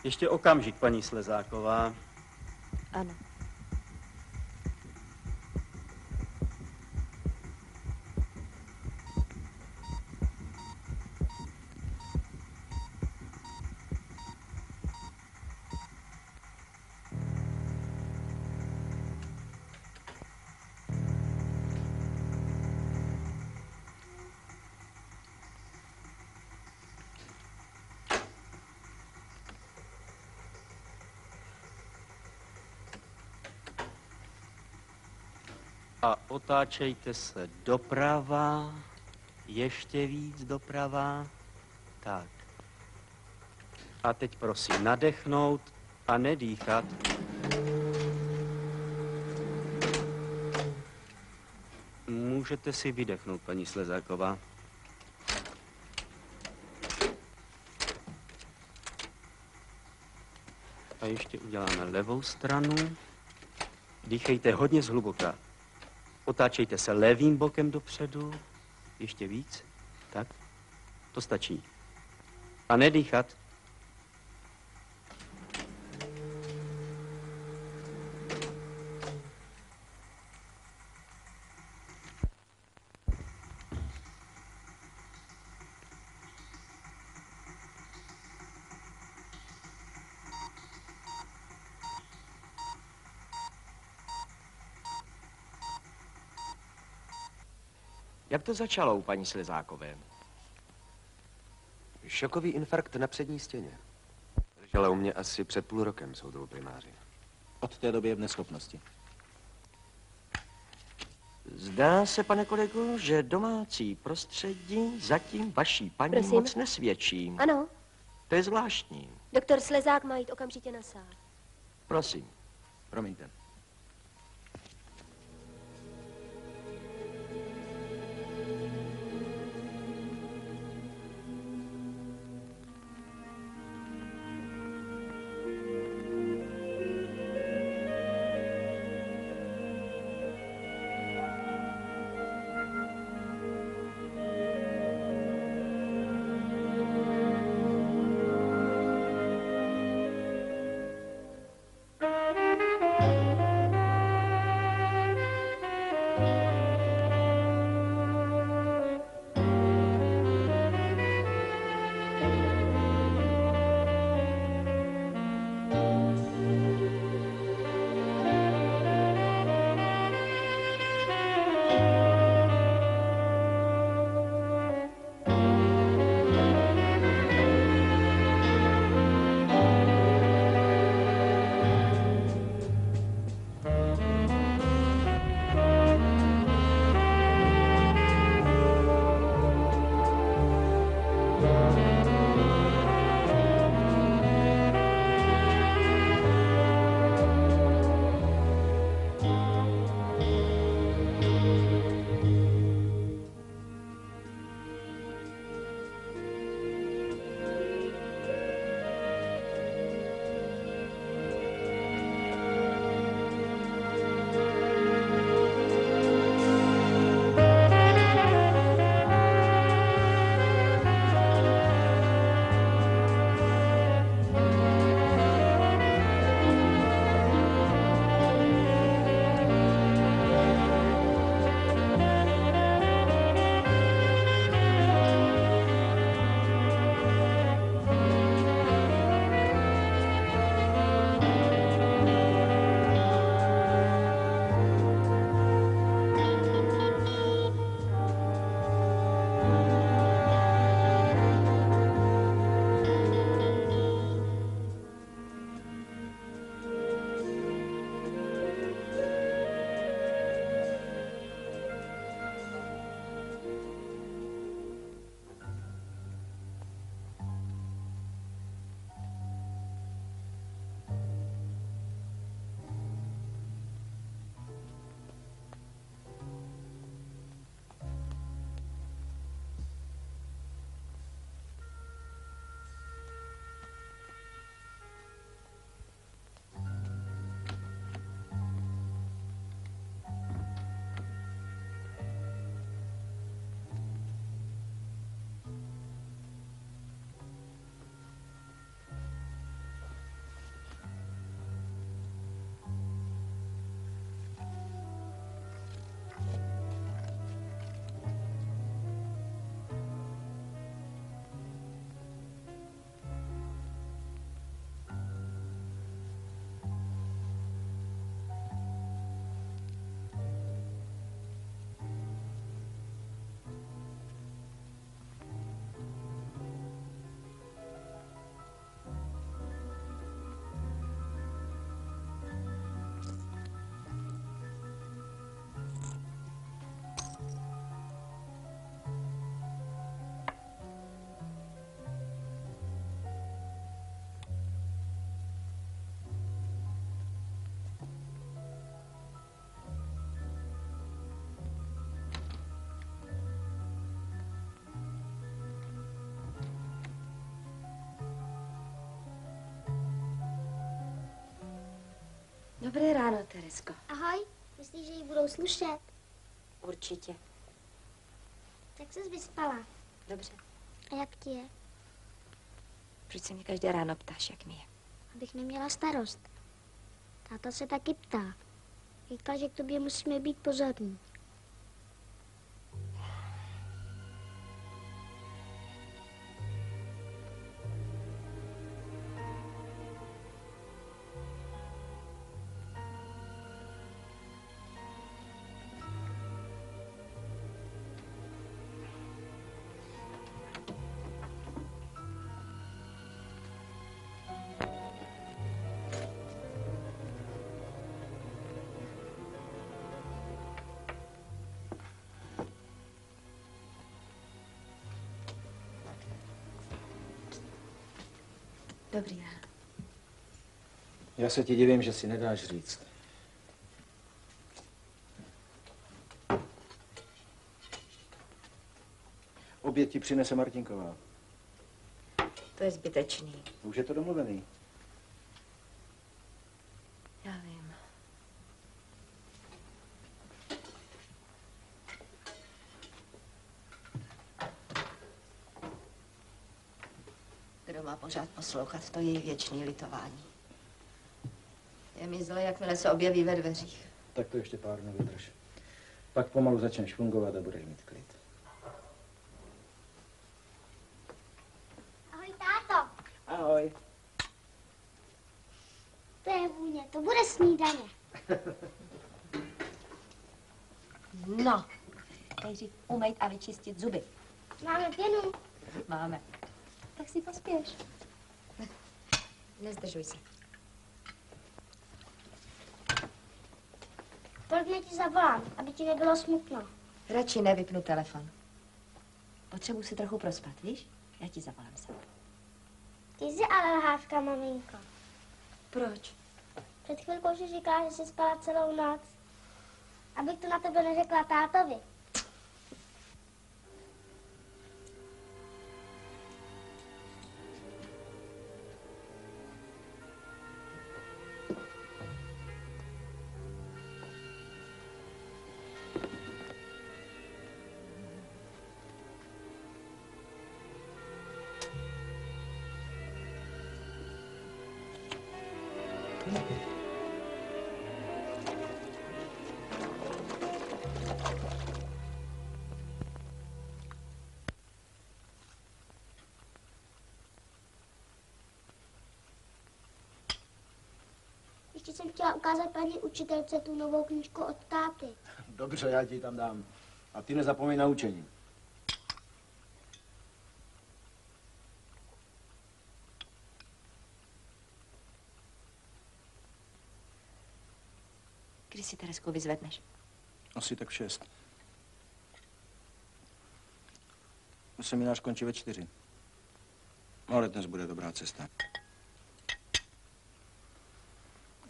Ještě okamžik, paní Slezáková. Ano. A otáčejte se doprava, ještě víc doprava. Tak. A teď prosím nadechnout a nedýchat. Můžete si vydechnout, paní Slezáková. A ještě uděláme levou stranu. Dýchejte hodně zhluboka. Otáčejte se levým bokem dopředu. Ještě víc. Tak. To stačí. A nedýchat. Jak to začalo u paní Slezákové? Šokový infarkt na přední stěně. Ležela u mě asi před půl rokem, soudruhu primáři. Od té doby je v neschopnosti. Zdá se, pane kolego, že domácí prostředí zatím vaší paní Prosím? moc nesvědčí. Ano, To je zvláštní. doktor Slezák má jít okamžitě na sál. Prosím. Promiňte. Dobré ráno, Teresko. Ahoj, myslíš, že jí budou slušet? Určitě. Jak ses vyspala? Dobře. A jak ti je? Proč se mě každé ráno ptáš, jak mi je? Abych neměla starost. Táta se taky ptá. Říkal, že k tobě musíme být pozorní. Dobrý ráno. Já se ti divím, že si nedáš říct. Oběd ti přinese Martinková. To je zbytečný. Už je to domluvený. Já vím. Kdo má pořád poslouchat to její věčný litování? Je mi zle, jakmile se objeví ve dveřích. Tak to ještě pár dnů vydrž. Pak pomalu začneš fungovat a budeš mít klid. Ahoj, táto. Ahoj. To je vůně, to bude snídaně. No, nejdřív umejt a vyčistit zuby. Máme pěnu. Máme. Tak si pospěš. Nezdržuj se. Pojďme ti zavolám, aby ti nebylo smutno. Radši nevypnu telefon. Potřebuji si trochu prospat, víš? Já ti zavolám sám. Ty jsi ale lhávka, maminko. Proč? Před chvilkou si říkala, že jsi spala celou noc. Abych to na tebe neřekla tátovi. Ještě jsem chtěla ukázat paní učitelce tu novou knížku od táty. Dobře, já ti tam dám. A ty nezapomeň na učení. Kdy si Teresku vyzvedneš? Asi tak v 6. Seminář končí ve 4. Ale dnes bude dobrá cesta.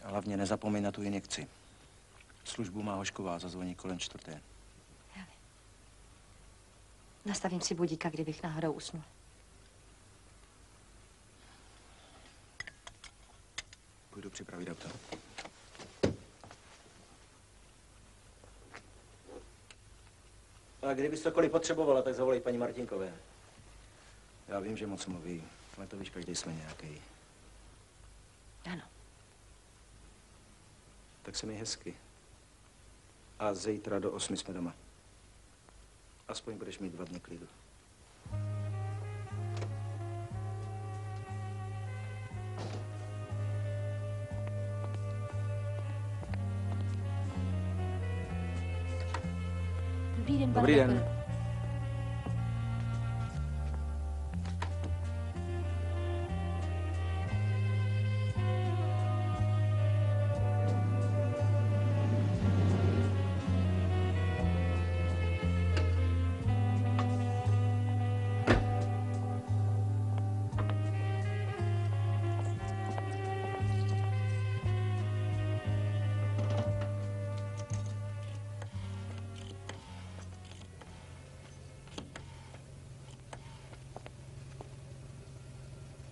A hlavně nezapomeň na tu injekci. Službu má Hošková, zazvoní kolem 4. Já vím. Nastavím si budíka, kdybych náhodou usnul. Půjdu připravit auto. A kdybys cokoliv potřebovala, tak zavolej paní Martinkové. Já vím, že moc mluví, ale to víš, každý jsme nějaký. Ano. Tak se mi hezky. A zítra do 8 jsme doma. Aspoň budeš mít 2 dny klidu. Dobrý den, Dobrý den.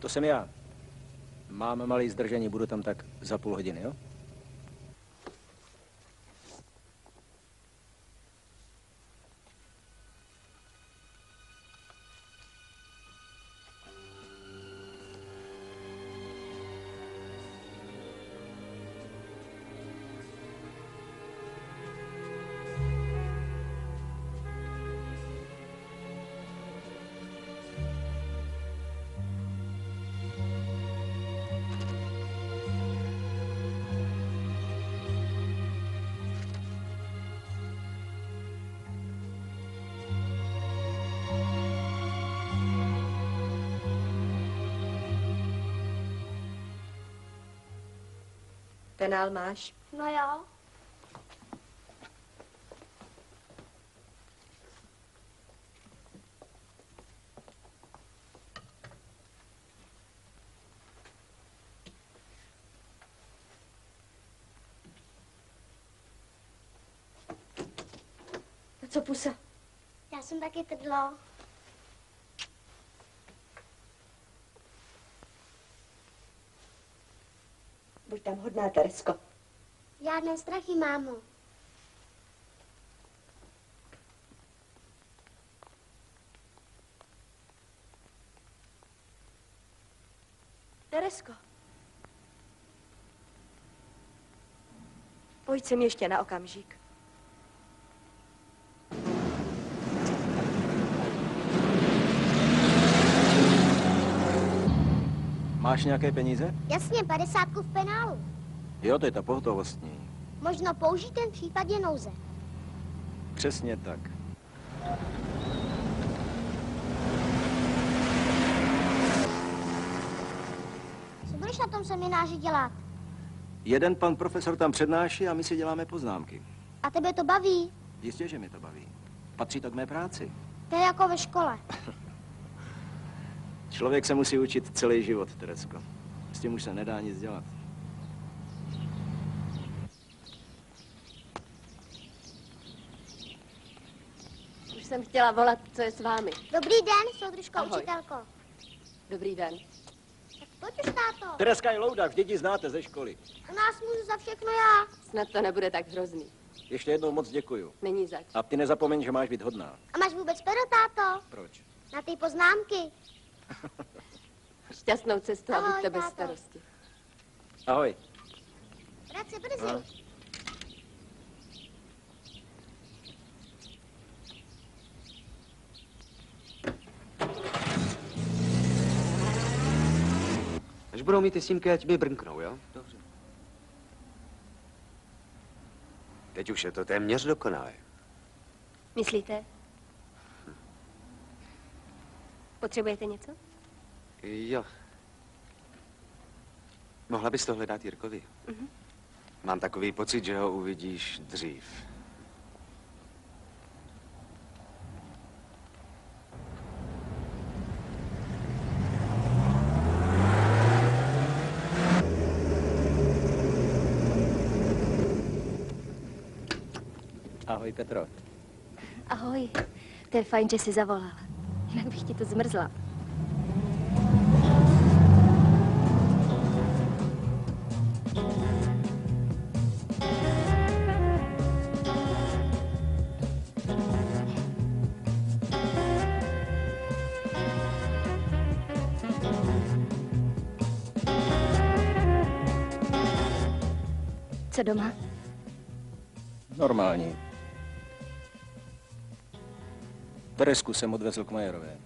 To jsem já. Mám malý zdržení, budu tam tak za půl hodiny, jo? Penál máš? No jo. No co, pusa? Já jsem taky trdlo. Buď tam hodná, Teresko. Žádné strachy, mámo. Teresko. Pojď sem ještě na okamžik. Máš nějaké peníze? Jasně, 50 v penálu. Jo, to je ta pohotovostní. Možno použít ten v případě nouze. Přesně tak. Co budeš na tom semináři dělat? Jeden pan profesor tam přednáší a my si děláme poznámky. A tebe to baví? Jistě, že mě to baví. Patří to k mé práci. To je jako ve škole. Člověk se musí učit celý život, Teresko. S tím už se nedá nic dělat. Už jsem chtěla volat, co je s vámi. Dobrý den, soudružko, Ahoj. učitelko. Dobrý den. Tak pojď už, táto. Tereska je loudák, vždyť ji znáte ze školy. U nás můžu za všechno já. Snad to nebude tak hrozný. Ještě jednou moc děkuju. Není zač. A ty nezapomeň, že máš být hodná. A máš vůbec pero, táto? Proč? Na ty poznámky. Šťastnou cestu a Ahoj, buďte bez táto. starosti. Ahoj. Vrať se brzy. Až budou mít ty snímky, ať mi brnknou, jo? Dobře. Teď už je to téměř dokonalé. Myslíte? Potřebujete něco? Jo. Mohla bys tohle dát Jirkovi? Mám takový pocit, že ho uvidíš dřív. Ahoj, Petro. Ahoj. To je fajn, že jsi zavolal. Jinak bych ti to zmrzla. Co doma? Normální. Teresku jsem odvezl k Majerové.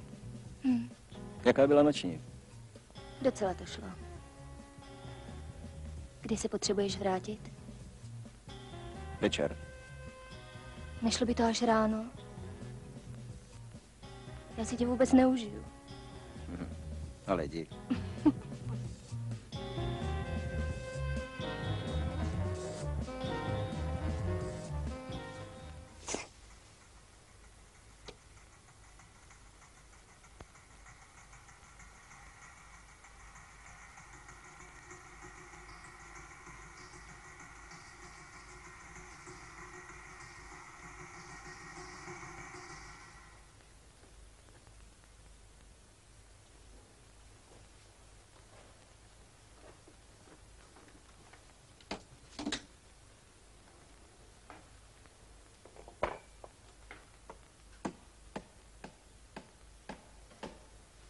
Jaká byla noční? Docela to šlo. Kdy se potřebuješ vrátit? Večer. Nešlo by to až ráno? Já si tě vůbec neužiju. Ale jdi.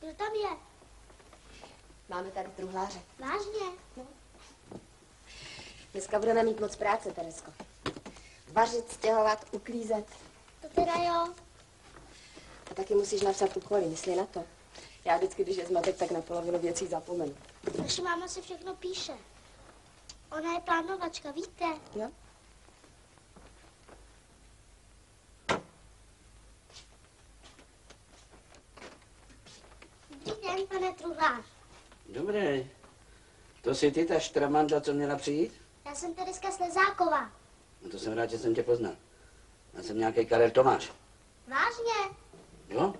Kdo tam je? Máme tady truhláře. Vážně? Dneska budeme mít moc práce, Teresko. Vařit, stěhovat, uklízet. To teda jo. A taky musíš napsat úkoly, myslí na to. Já vždycky, když je zmatek, tak na polovinu věcí zapomenu. Naše máma si všechno píše. Ona je plánovačka, víte? Jo? Dobrý den, pane truhlář. Dobré. To jsi ty, ta štramanda, co měla přijít? Já jsem Tereska Slezáková. No to jsem rád, že jsem tě poznal. Já jsem nějaký Karel Tomáš. Vážně? Jo?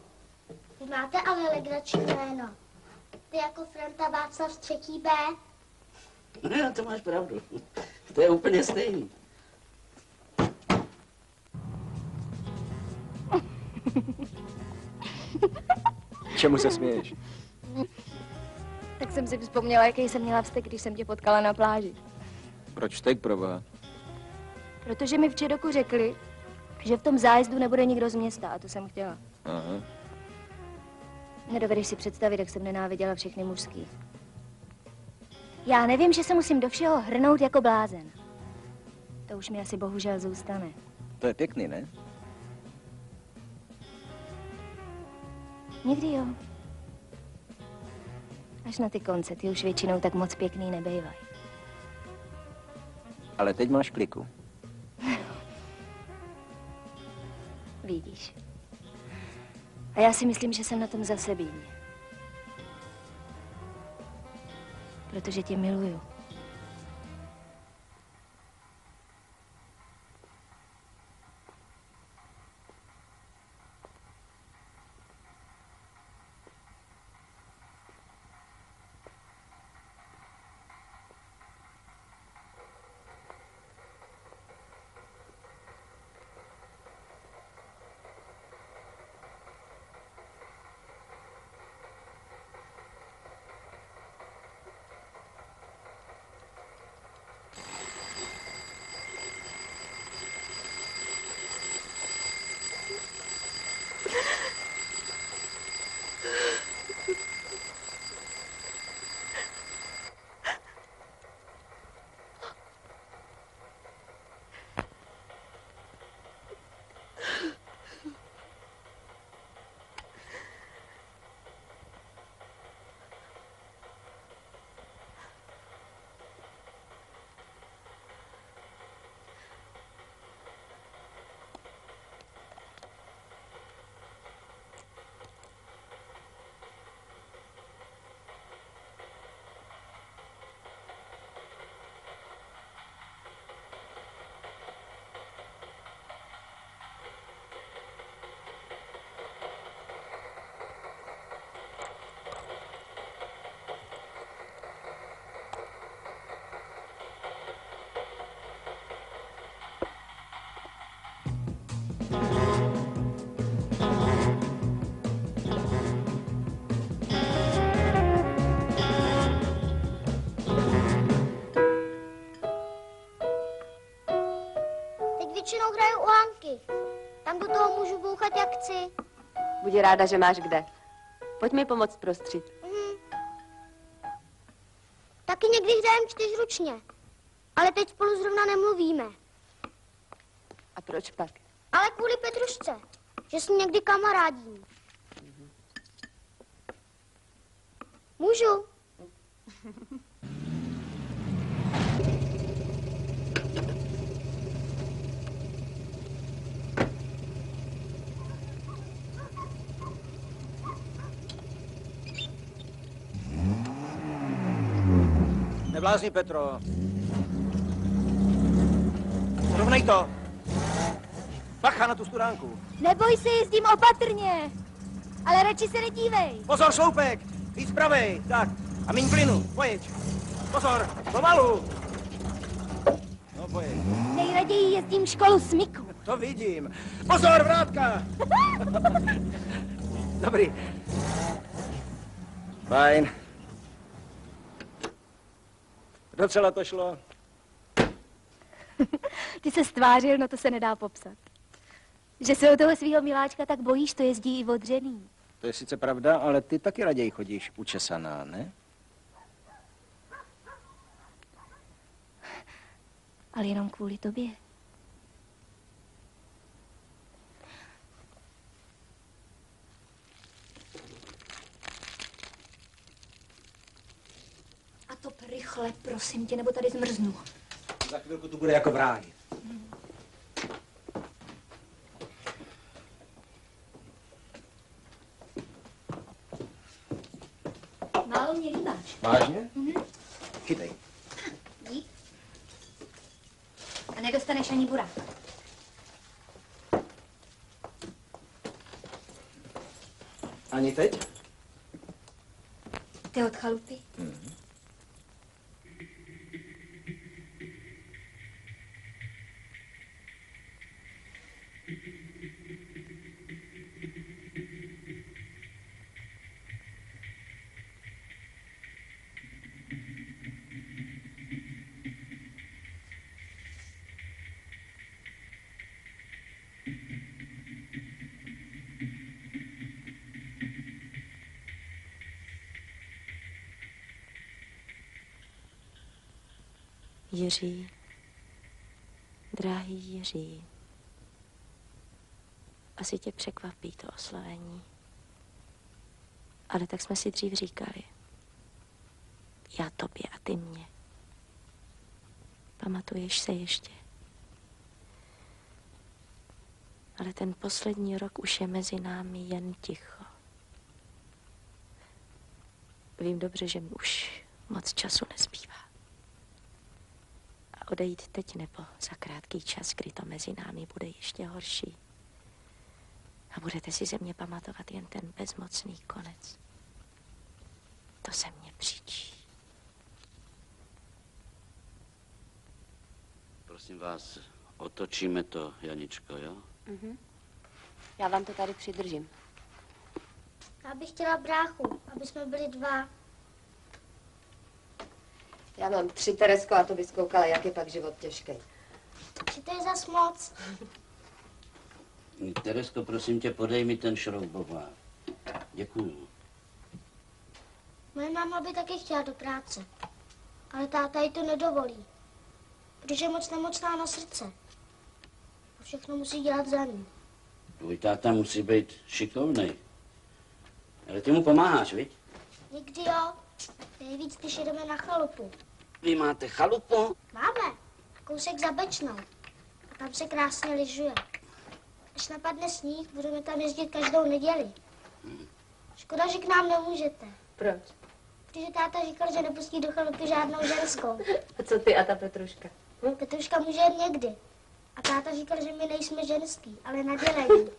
Vy máte ale legrační jméno. Ty jako Franta Václav z 3B. No jo, to máš pravdu. To je úplně stejný. Čemu se směješ? Tak jsem si vzpomněla, jaký jsem měla vztek, když jsem tě potkala na pláži. Proč tak, proboha? Protože mi v Čedoku řekli, že v tom zájezdu nebude nikdo z města a to jsem chtěla. Aha. Nedovedeš si představit, jak jsem nenáviděla všechny mužský. Já nevím, že se musím do všeho hrnout jako blázen. To už mi asi bohužel zůstane. To je pěkný, ne? Někdy jo. Až na ty konce, ty už většinou tak moc pěkný nebejvají. Ale teď máš kliku. Vidíš. A já si myslím, že jsem na tom zase bídně. Protože tě miluju. Většinou hraju u Hanky. Tam do toho můžu bouchat jak chci. Buď ráda, že máš kde. Pojď mi pomoct prostřít. Taky někdy hrajem čtyřručně. Ale teď spolu zrovna nemluvíme. A proč pak? Ale kvůli Petrušce, že s ní někdy kamarádím. Můžu? Neblázni, Petro. Rovnej to. Bacha na tu studánku. Neboj se, jezdím opatrně. Ale radši se nedívej. Pozor, sloupek. Víc pravej. Tak. A míň plynu. Pojeď. Pozor. Pomalu. No, pojeď. Nejraději jezdím školu smyku. To vidím. Pozor, vrátka. Dobrý. Fajn. Docela to šlo. Ty se stvářil, no to se nedá popsat. Že se o toho svého miláčka tak bojíš, to jezdí i odřený. To je sice pravda, ale ty taky raději chodíš učesaná, ne? Ale jenom kvůli tobě. A to rychle, prosím tě, nebo tady zmrznu. Za chvilku tu bude jako v ráji. Málo mě líbáš. Vážně? Chytej. Dík. A nedostaneš ani burák. Ani teď? Ty od chalupy? Jiří, drahý Jiří, asi tě překvapí to oslovení, ale tak jsme si dřív říkali. Já tobě a ty mě. Pamatuješ se ještě? Ale ten poslední rok už je mezi námi jen ticho. Vím dobře, že mi už moc času nezbývá. A odejít teď nebo za krátký čas, kdy to mezi námi bude ještě horší. A budete si ze mě pamatovat jen ten bezmocný konec. To se mně příčí. Prosím vás, otočíme to, Janičko, jo? Já vám to tady přidržím. Já bych chtěla bráchu, aby jsme byli 2. Já mám 3, Teresko, a to bys koukala, jak je pak život těžký. Že to je zas moc. Teresko, prosím tě, podej mi ten šroubovák. Děkuju. Moje máma by taky chtěla do práce, ale táta jí to nedovolí, protože je moc nemocná na srdce. A všechno musí dělat za ní. Tvůj táta musí být šikovnej. Ale ty mu pomáháš, viď? Někdy jo, nejvíc, když jedeme na chalupu. Vy máte chalupu? Máme, kousek za Bečnou. A tam se krásně lyžuje. Až napadne sníh, budeme tam jezdit každou neděli. Škoda, že k nám nemůžete. Proč? Protože táta říkal, že nepustí do chalupy žádnou ženskou. A co ty a ta Petruška? Petruška může jen někdy. A táta říkal, že my nejsme ženský, ale nadělení.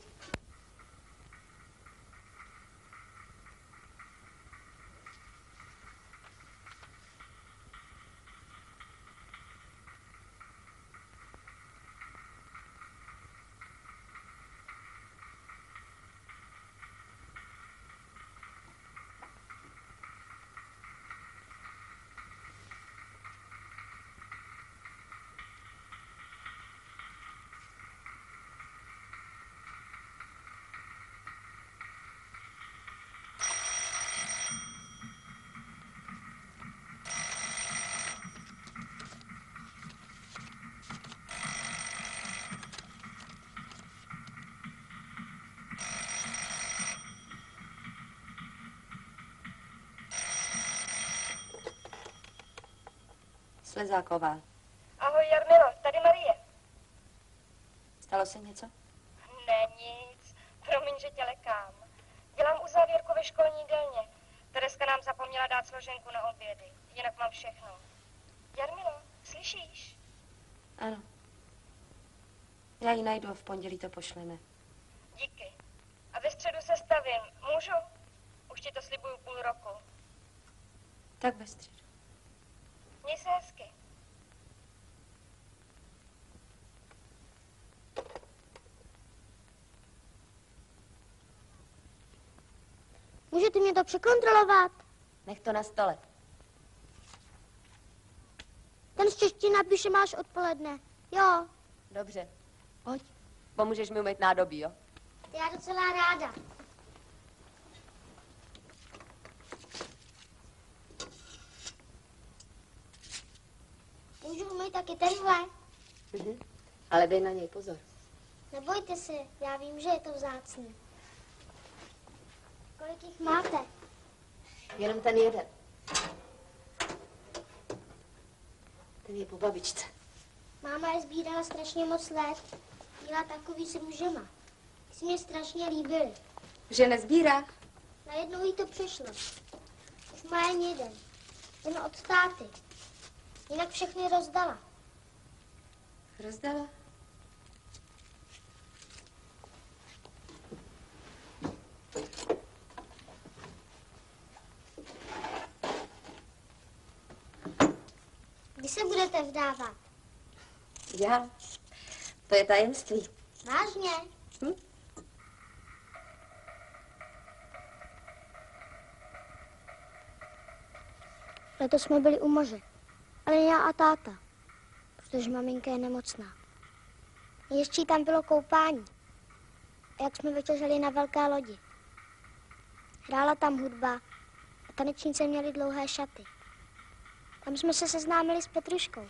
Slezáková. Ahoj, Jarmilo, tady Marie. Stalo se něco? Ne, nic. Promiň, že tě lekám. Dělám uzávěrku ve školní jídelně. Tereska nám zapomněla dát složenku na obědy. Jinak mám všechno. Jarmilo, slyšíš? Ano. Já ji najdu a v pondělí to pošleme. Díky. A ve středu se stavím. Můžu? Už ti to slibuju půl roku. Tak ve středu. Měj se hezky. Můžete mě to překontrolovat? Nech to na stole. Ten z češtiny napíše máš odpoledne. Jo, Dobře. Pojď. Pomůžeš mi umýt nádobí, jo? já docela ráda. Můžu umýt taky tenhle? Ale dej na něj pozor. Nebojte se, já vím, že je to vzácné. Kolik jich máte? Jenom ten jeden. Ten je po babičce. Máma je sbírala strašně moc let. Měla takový s růžema. Ty se mě strašně líbily. Že nezbírá? Najednou jí to přišlo. Už má jen jeden. Jen od táty. Jinak všechny rozdala. Rozdala? Kdy se budete vdávat? Já? To je tajemství. Vážně? Letos jsme byli u moře, ale já a táta, protože maminka je nemocná. Ještě tam bylo koupání. A jak jsme večeřeli na velké lodi. Hrála tam hudba a tanečníci měli dlouhé šaty. Tam jsme se seznámili s Petruškou.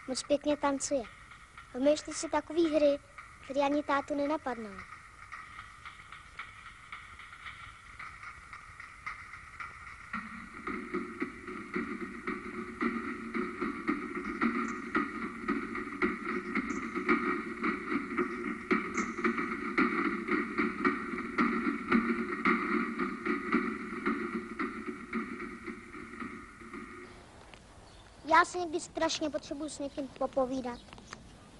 Moc pěkně tancuje. Vymýšlí si takové hry, které ani tátu nenapadnou. Já si někdy strašně potřebuji s někým popovídat.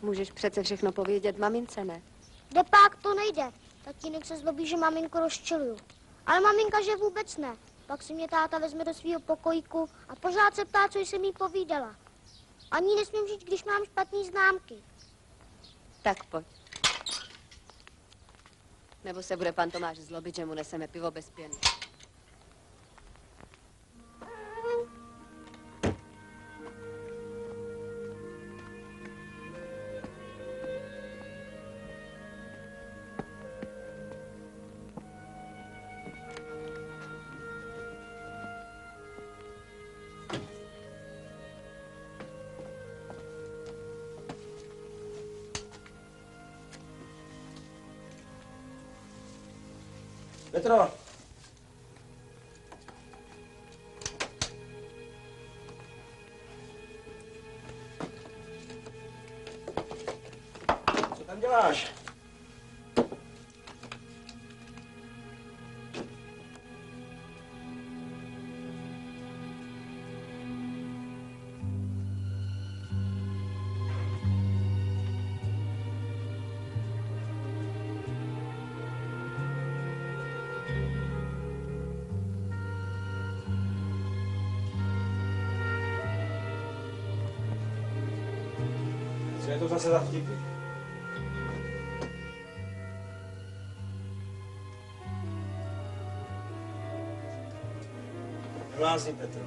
Můžeš přece všechno povědět mamince, ne? Kde pak to nejde. Tatínek se zlobí, že maminku rozčiluju. Ale maminka, že vůbec ne. Pak si mě táta vezme do svého pokojíku a pořád se ptá, co jsem jí povídala. Ani nesmím říct, když mám špatný známky. Tak pojď. Nebo se bude pan Tomáš zlobit, že mu neseme pivo bez pěny. Petro! Co tam děláš? Co je to zase za vtipy? Neblázni, Petro.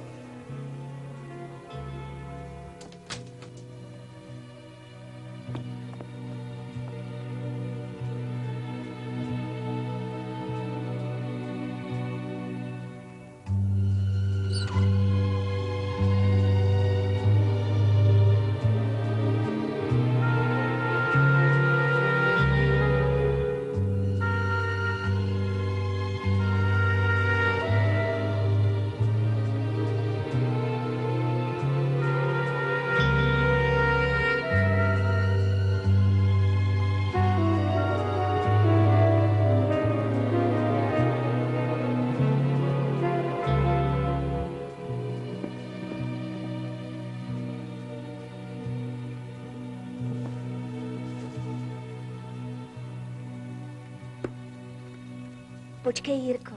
Počkej, Jirko.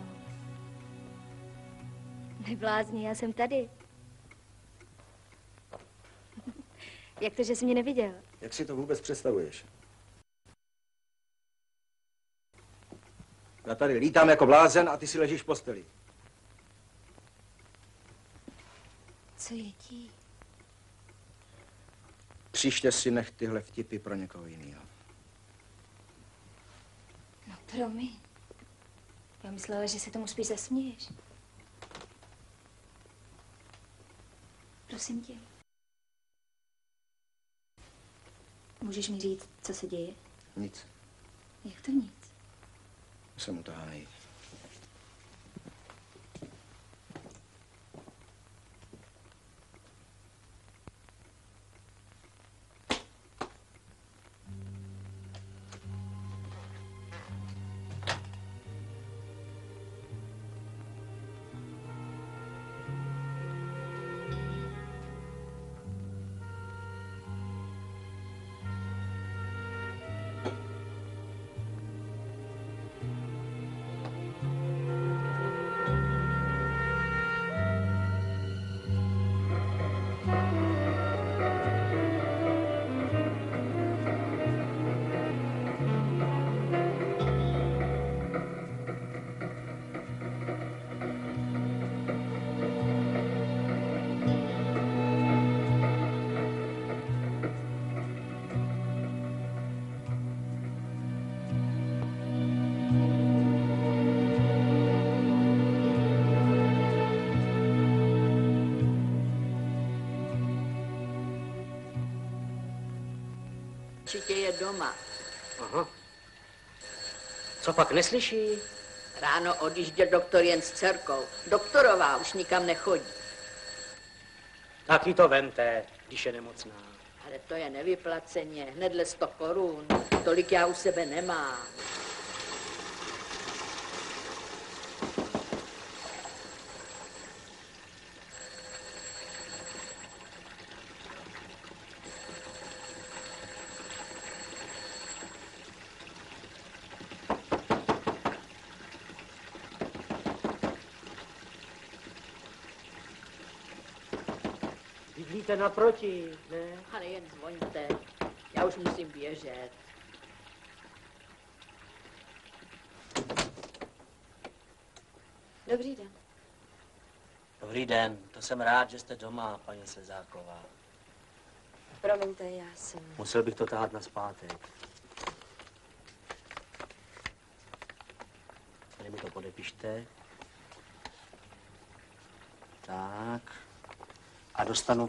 Neblázni, já jsem tady. Jak to, že jsi mě neviděl? Jak si to vůbec představuješ? Já tady lítám jako blázen a ty si ležíš v posteli. Co je ti? Příště si nech tyhle vtipy pro někoho jiného. No promiň. Já myslela, že se tomu spíš zasměješ. Prosím tě. Můžeš mi říct, co se děje? Nic. Jak to nic? Jsem utahaný. Určitě je doma. Aha. Co pak neslyší? Ráno odjížděl doktor jen s dcerkou. Doktorová už nikam nechodí. Taky to vemte, když je nemocná. Ale to je nevyplaceně, hnedle 100 korun. Tolik já u sebe nemám. Bydlíte naproti, ne? Ale jen zvoňte. Já už musím běžet. Dobrý den. Dobrý den, to jsem rád, že jste doma, paní Slezáková. Promiňte, já jsem... Musel bych to tahat nazpátek. Tady mi to podepište. Tak. A dostanu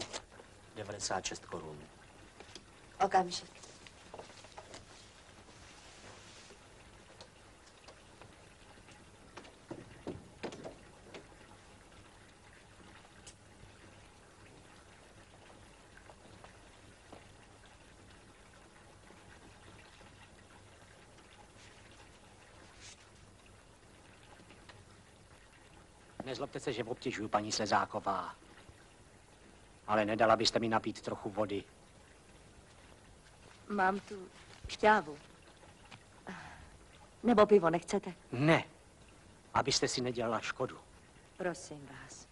96 korun. Okamžik. Nezlobte se, že obtěžuju, paní Slezáková. Ale nedala byste mi napít trochu vody. Mám tu šťávu. Nebo pivo nechcete? Ne, abyste si nedělala škodu. Prosím vás.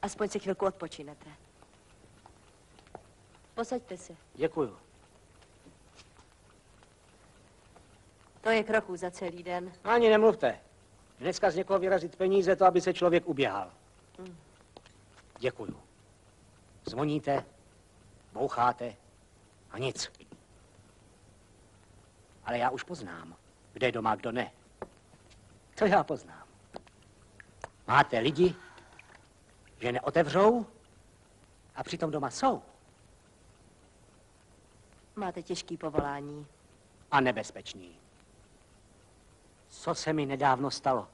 Aspoň si chvilku odpočinete. Posaďte se. Děkuju. To je krochů za celý den. Ani nemluvte. Dneska z někoho vyrazit peníze, to aby se člověk uběhal. Děkuju. Zvoníte, boucháte a nic. Ale já už poznám, kde je doma, kdo ne. To já poznám. Máte lidi, že neotevřou a přitom doma jsou. Máte těžký povolání. A nebezpečný. Co se mi nedávno stalo?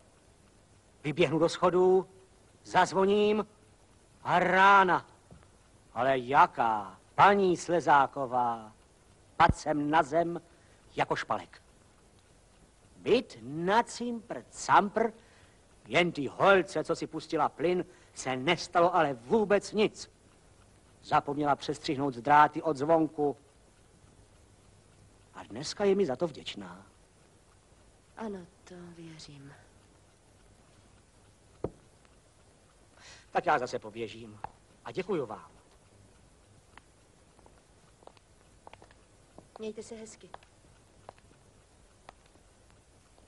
Vyběhnu do schodů, zazvoním a rána. Ale jaká? Paní Slezáková. Padl jsem na zem jako špalek. Byt na cimpr, campr, jen ty holce, co si pustila plyn, se nestalo ale vůbec nic. Zapomněla přestřihnout dráty od zvonku. A dneska je mi za to vděčná. Ano, to věřím. Tak já zase poběžím. A děkuju vám. Mějte se hezky.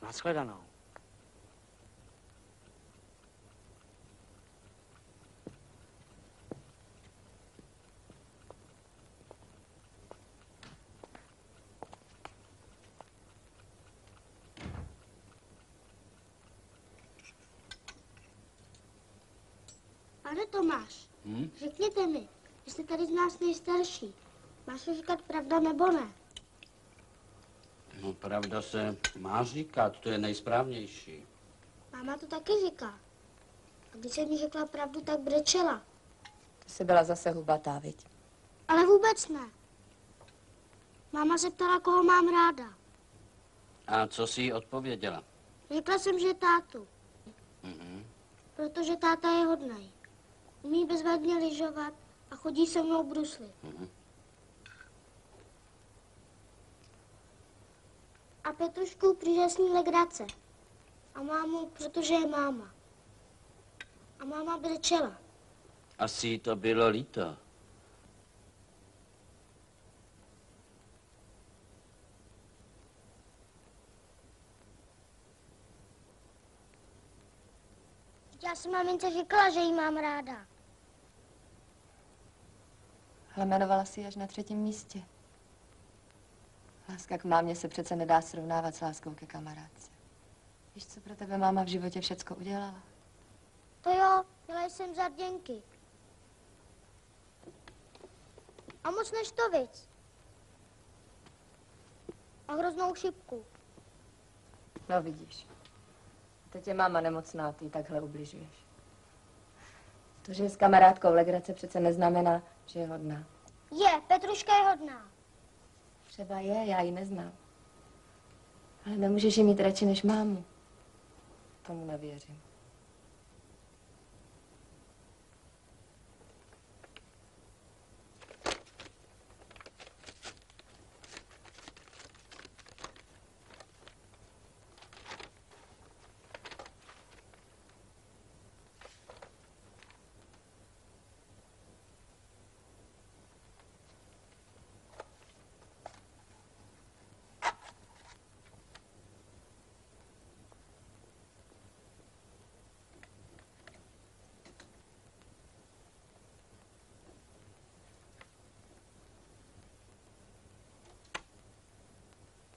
Nashledanou. Pane Tomáš, řekněte mi, vy jste tady z nás nejstarší. Máš to říkat pravda nebo ne? No, pravda se má říkat, to je nejsprávnější. Máma to taky říká. A když jsem mi řekla pravdu, tak brečela. To jsi byla zase hubatá, viď? Ale vůbec ne. Máma se ptala, koho mám ráda. A co jsi jí odpověděla? Řekla jsem, že tátu, protože táta je hodnej. Umí bezvadně lyžovat a chodí se mnou bruslit. A Petrušku přížasný legrace. A mámu, protože je máma. A máma brečela. Asi jí to bylo líto. Já jsem mamince řekla, že jí mám ráda. Ale jmenovala si až na 3. místě. Láska k mámě se přece nedá srovnávat s láskou ke kamarádce. Víš, co pro tebe máma v životě všecko udělala? To jo, měla jsem zarděnky. A moc neštovic. A hroznou šipku. No vidíš. Teď je máma nemocná a ty jí takhle ubližuješ. To, že je s kamarádkou legrace, přece neznamená, že je hodná. Je, Petruška je hodná. Třeba je, já ji neznám. Ale nemůžeš ji mít radši než mámu. Tomu nevěřím.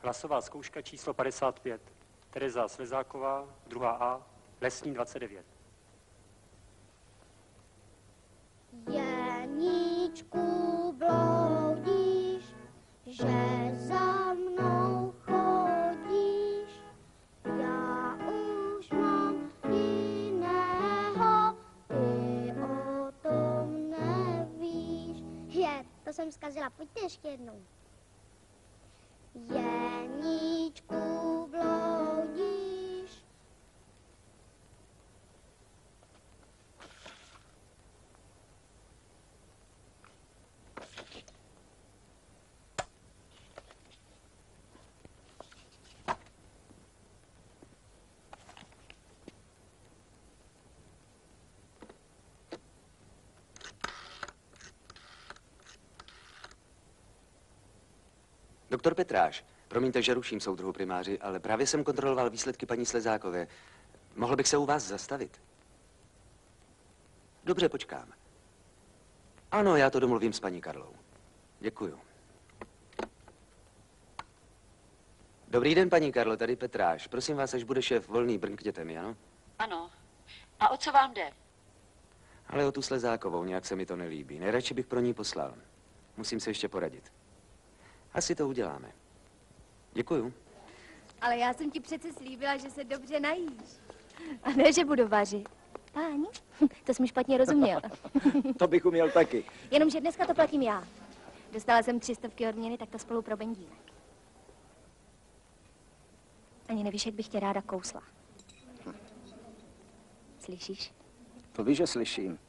Hlasová zkouška číslo 55. Tereza Slezáková, 2A, Lesní 29. Janíčku, bloudíš, že za mnou chodíš. Já už mám jiného, ty o tom nevíš. Je, to jsem zkazila, pojďte ještě jednou. Janíčku, bloudíš. Doktor Petráš, promiňte, že ruším soudruhu primáři, ale právě jsem kontroloval výsledky paní Slezákové. Mohl bych se u vás zastavit? Dobře, počkám. Ano, já to domluvím s paní Karlou. Děkuju. Dobrý den, paní Karlo, tady Petráš. Prosím vás, až bude šéf volný, brnkněte mi, ano? Ano. A o co vám jde? Ale o tu Slezákovou, nějak se mi to nelíbí. Nejradši bych pro ní poslal. Musím se ještě poradit. Asi to uděláme. Děkuju. Ale já jsem ti přece slíbila, že se dobře najíš. A ne, že budu vařit. Páni, to jsi mi špatně rozuměl. To bych uměl taky. Jenomže dneska to platím já. Dostala jsem 300 odměny, tak to spolu pro bendínek. Ani nevíš, jak bych tě ráda kousla. Slyšíš? To víš, že slyším.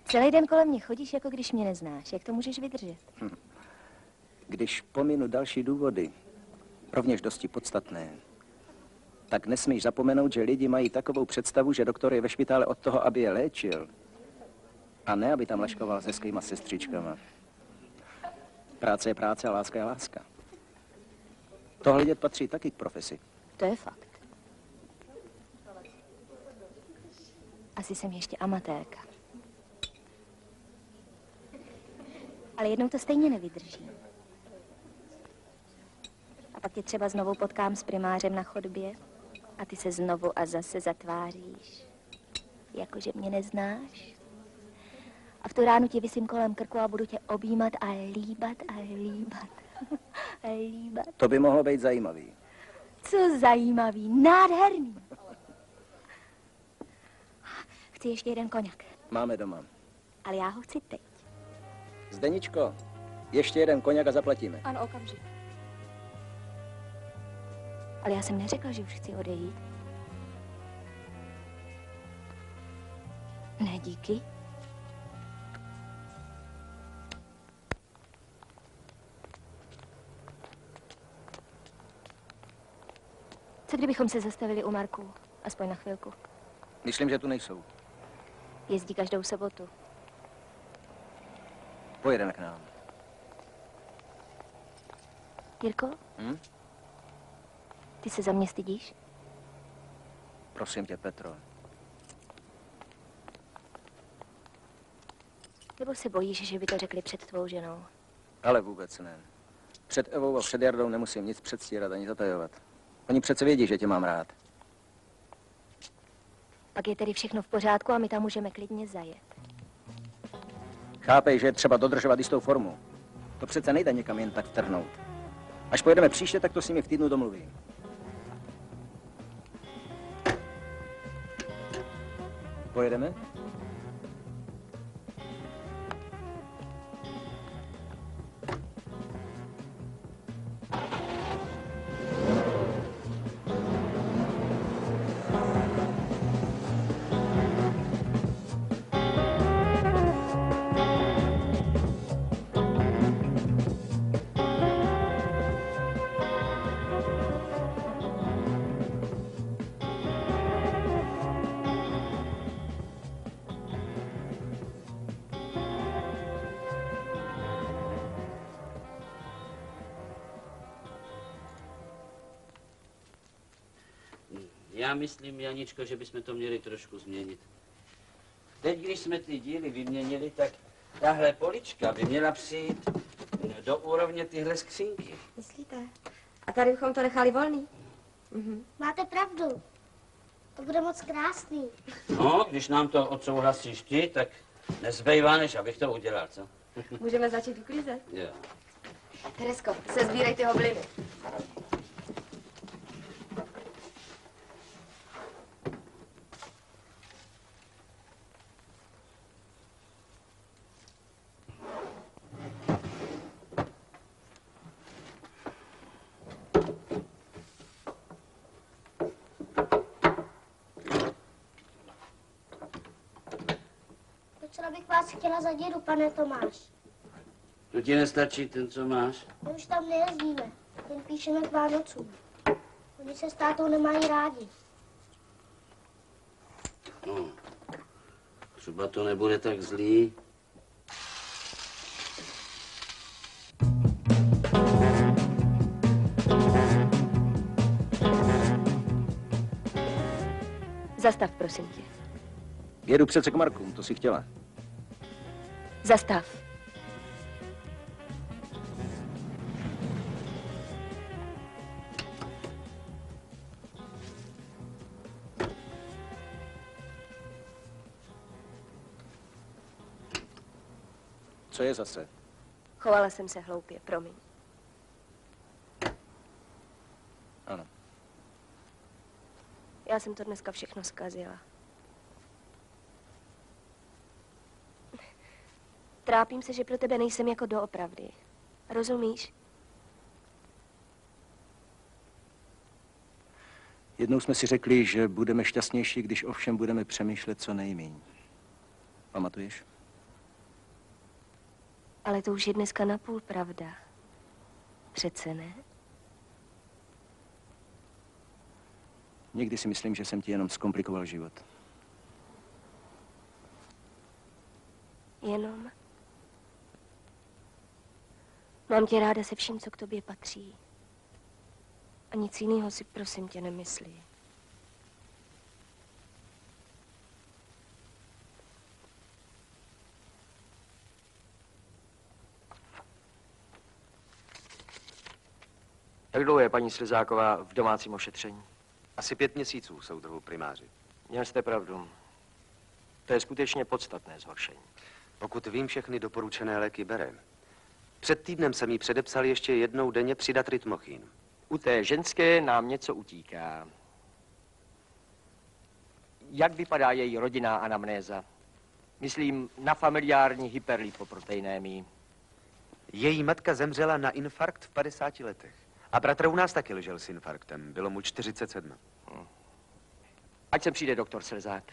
Celý den kolem mě chodíš, jako když mě neznáš. Jak to můžeš vydržet? Když pominu další důvody, rovněž dosti podstatné, tak nesmíš zapomenout, že lidi mají takovou představu, že doktor je ve špitále od toho, aby je léčil. A ne, aby tam laškoval se skýma sestřičkama. Práce je práce a láska je láska. Tohle dět patří taky k profesi. To je fakt. Asi jsem ještě amatérka. Ale jednou to stejně nevydrží. A pak tě třeba znovu potkám s primářem na chodbě a ty se znovu a zase zatváříš, jakože mě neznáš. A v tu ránu ti visím kolem krku a budu tě objímat a líbat a líbat a líbat. To by mohlo být zajímavý. Co zajímavý, nádherný. Chci ještě jeden koněk. Máme doma. Ale já ho chci teď. Zdeničko, ještě jeden koněk a zaplatíme. Ano, okamžik. Ale já jsem neřekla, že už chci odejít. Ne, díky. Co kdybychom se zastavili u Marků? Aspoň na chvilku. Myslím, že tu nejsou. Jezdí každou sobotu. Pojedeme k nám. Jirko? Ty se za mě stydíš? Prosím tě, Petro. Nebo se bojíš, že by to řekli před tvou ženou? Ale vůbec ne. Před Evou a před Jardou nemusím nic předstírat ani zatajovat. Oni přece vědí, že tě mám rád. Pak je tedy všechno v pořádku a my tam můžeme klidně zajet. Chápej, že je třeba dodržovat jistou formu. To přece nejde někam jen tak vtrhnout. Až pojedeme příště, tak to s nimi v týdnu domluvím. Pojedeme? Já myslím, Janičko, že bychom to měli trošku změnit. Teď, když jsme ty díly vyměnili, tak tahle polička by měla přijít do úrovně tyhle skřínky. Myslíte? A tady bychom to nechali volný? Máte pravdu. To bude moc krásný. No, když nám to odsouhlasíš ty, tak nezbývá, než abych to udělal, co? Můžeme začít uklízet? Jo. Teresko, se sbírej ty hobliny. Docela bych vás chtěla za dědu, pane Tomáš. To ti nestačí ten, co máš? My už tam nejezdíme, jen píšeme k Vánocům. Oni se s tátou nemají rádi. No, třeba to nebude tak zlý. Zastav, prosím tě. Jedu přece k Markům, to si chtěla. Zastav. Co je zase? Chovala jsem se hloupě, promiň. Ano. Já jsem to dneska všechno zkazila. Trápím se, že pro tebe nejsem jako doopravdy. Rozumíš? Jednou jsme si řekli, že budeme šťastnější, když o všem budeme přemýšlet co nejméně. Pamatuješ? Ale to už je dneska napůl pravda. Přece ne? Někdy si myslím, že jsem ti jenom zkomplikoval život. Jenom? Mám tě ráda se vším, co k tobě patří. A nic jiného si prosím tě nemyslí. Jak dlouho je paní Slizáková v domácím ošetření? Asi 5 měsíců, soudruhu primáři. Měl jste pravdu. To je skutečně podstatné zhoršení. Pokud vím, všechny doporučené léky bere. Před týdnem jsem jí předepsal ještě jednou denně přidat rytmochin. U té ženské nám něco utíká. Jak vypadá její rodinná anamnéza? Myslím na familiární hyperlipoproteinémii. Její matka zemřela na infarkt v 50 letech. A bratr u nás taky ležel s infarktem. Bylo mu 47. Ať sem přijde doktor Slezák.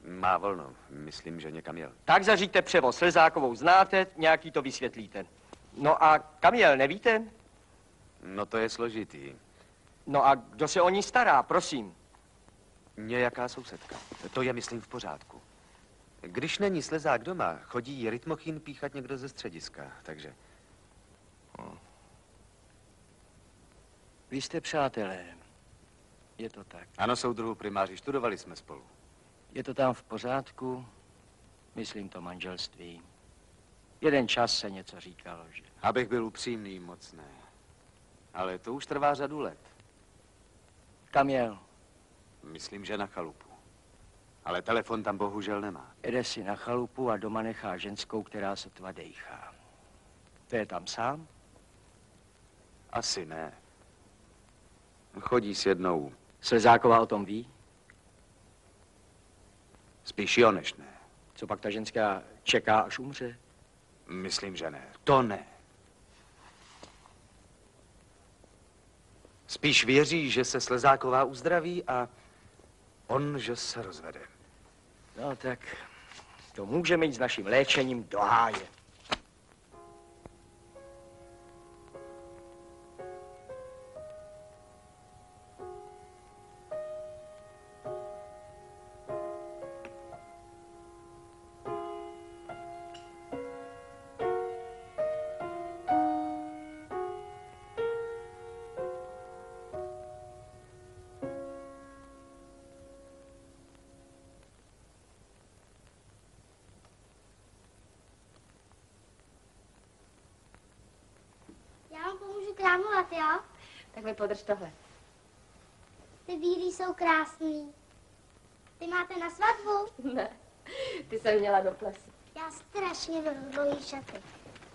Má volno. Myslím, že někam jel. Tak zaříďte převoz. Slzákovou znáte, nějaký to vysvětlíte. No a kam jel, nevíte? No to je složitý. No a kdo se o ní stará, prosím? Nějaká sousedka. To je, myslím, v pořádku. Když není Slezák doma, chodí jí rytmochin píchat někdo ze střediska, takže... Vy jste přátelé. Je to tak. Ano, soudruhu primáři, študovali jsme spolu. Je to tam v pořádku? Myslím to manželství. Jeden čas se něco říkalo, že... Abych byl upřímný, moc ne. Ale to už trvá řadu let. Kam jel? Myslím, že na chalupu. Ale telefon tam bohužel nemá. Jede si na chalupu a doma nechá ženskou, která sotva dejchá. To je tam sám? Asi ne. Chodí s jednou. Slzáková o tom ví? Spíš jo, než ne. Co pak ta ženská čeká, až umře? Myslím, že ne. To ne. Spíš věří, že se Slzáková uzdraví a on, že se rozvede. No tak to můžeme jít s naším léčením do háje. Já vám pomůžu krámovat, jo? Tak mi podrž tohle. Ty bílí jsou krásný. Ty máte na svatbu? Ne, ty jsem měla do plesu. Já strašně miluji dlouhý šaty.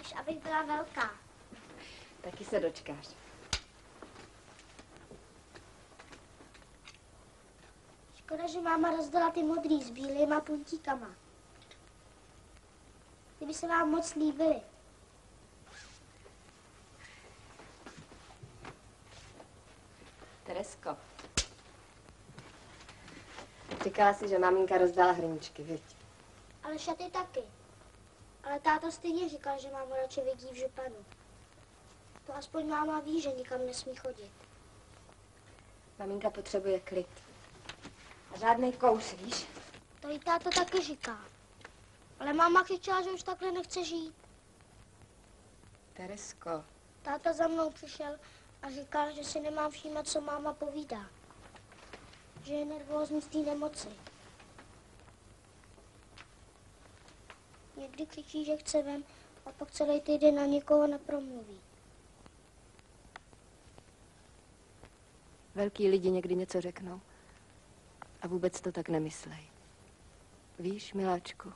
Už abych byla velká. Taky se dočkáš. Škoda, že máma rozdala ty modrý s bílýma puntíkama. Ty by se vám moc líbily. Teresko. Říkala si, že maminka rozdala hrníčky, viď? Ale šaty taky. Ale táta stejně říkal, že mámu radši vidí v županu. To aspoň máma ví, že nikam nesmí chodit. Maminka potřebuje klid. A žádnej kous, víš? To jí táta taky říká. Ale máma křičela, že už takhle nechce žít. Teresko. Táta za mnou přišel a říkal, že si nemám všímat, co máma povídá. Že je nervózní z té nemoci. Někdy křičí, že chce ven a pak celý týden na někoho nepromluví. Velký lidi někdy něco řeknou a vůbec to tak nemyslej. Víš, miláčku?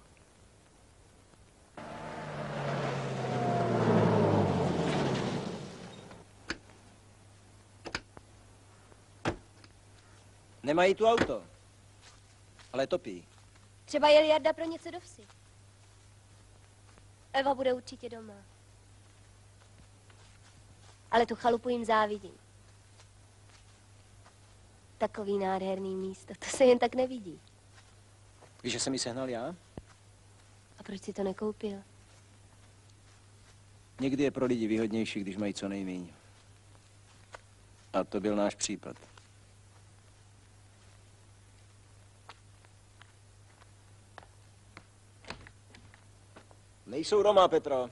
Nemají tu auto, ale topí. Třeba jel Jarda pro něco do vsi. Eva bude určitě doma. Ale tu chalupu jim závidím. Takový nádherný místo, to se jen tak nevidí. Víš, že jsem ji sehnal já? A proč si to nekoupil? Někdy je pro lidi výhodnější, když mají co nejméně. A to byl náš případ. Nejsou doma, Petro.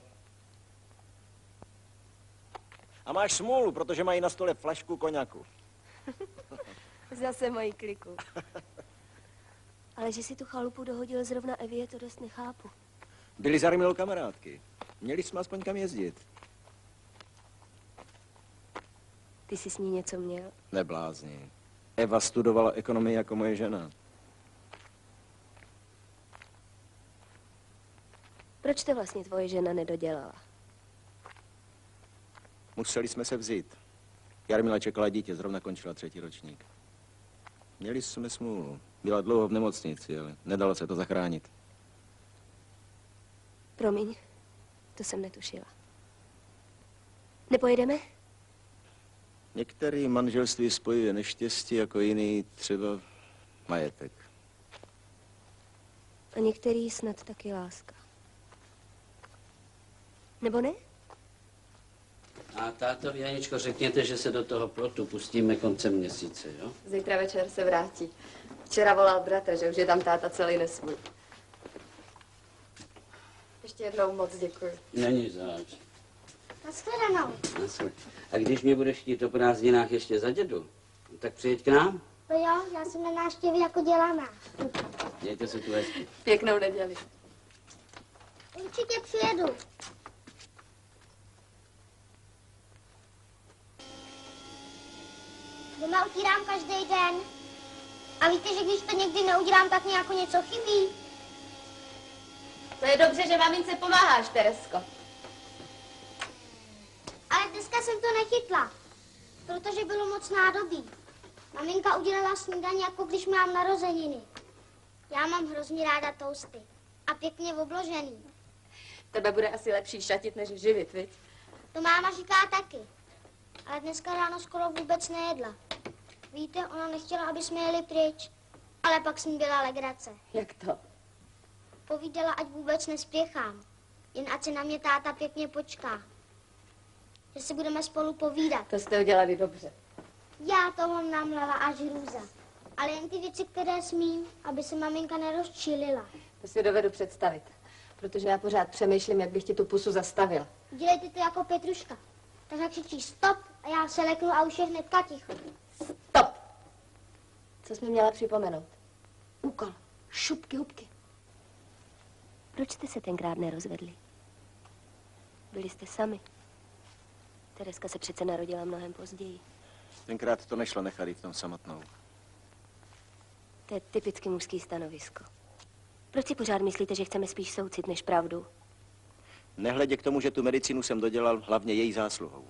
A máš smůlu, protože mají na stole flašku koňaku. Zase moji kliku. Ale že si tu chalupu dohodil zrovna Evě, to dost nechápu. Byli za Jarmilou kamarádky. Měli jsme aspoň kam jezdit. Ty jsi s ní něco měl? Neblázni. Eva studovala ekonomii jako moje žena. Proč to vlastně tvoje žena nedodělala? Museli jsme se vzít. Jarmila čekala dítě, zrovna končila 3. ročník. Měli jsme smůlu. Byla dlouho v nemocnici, ale nedalo se to zachránit. Promiň, to jsem netušila. Nepojedeme? Některý manželství spojuje neštěstí, jako jiný třeba majetek. A některý snad taky láska. Nebo ne? A tátovi Janičko, řekněte, že se do toho plotu pustíme koncem měsíce, jo? Zítra večer se vrátí. Včera volal bratr, že už je tam táta celý nesvůj. Ještě jednou moc děkuji. Není zač. Nashledanou. A když mě budeš chtít o prázdninách ještě za dědu, tak přijeď k nám. To jo, já jsem na návštěvě jako dělaná. Mějte se tu hezky. Pěknou neděli. Určitě přijedu. Doma utírám každý den. A víte, že když to někdy neudělám, tak mě jako něco chybí? To je dobře, že mamince pomáháš, Teresko. Ale dneska jsem to nechytla, protože bylo moc nádobí. Maminka udělala snídaní, jako když mám narozeniny. Já mám hrozně ráda toasty a pěkně obložený. Tebe bude asi lepší šatit, než živit, viď? To máma říká taky. Ale dneska ráno skoro vůbec nejedla. Víte, ona nechtěla, aby jsme jeli pryč. Ale pak s ní byla legrace. Jak to? Povídala, ať vůbec nespěchám. Jen ať se na mě táta pěkně počká. Že si budeme spolu povídat. To jste udělali dobře. Já toho namlela až hrůza. Ale jen ty věci, které smím, aby se maminka nerozčílila. To si dovedu představit. Protože já pořád přemýšlím, jak bych ti tu pusu zastavila. Dělejte to jako Petruška. Tak křičí stop a já se leknu a už je hnedka ticho. Stop! Co jsi mi měla připomenout? Úkol. Šupky, hubky. Proč jste se tenkrát nerozvedli? Byli jste sami. Tereska se přece narodila mnohem později. Tenkrát to nešlo nechat jít v tom samotnou. To je typicky mužský stanovisko. Proč si pořád myslíte, že chceme spíš soucit než pravdu? Nehledě k tomu, že tu medicínu jsem dodělal hlavně její zásluhou.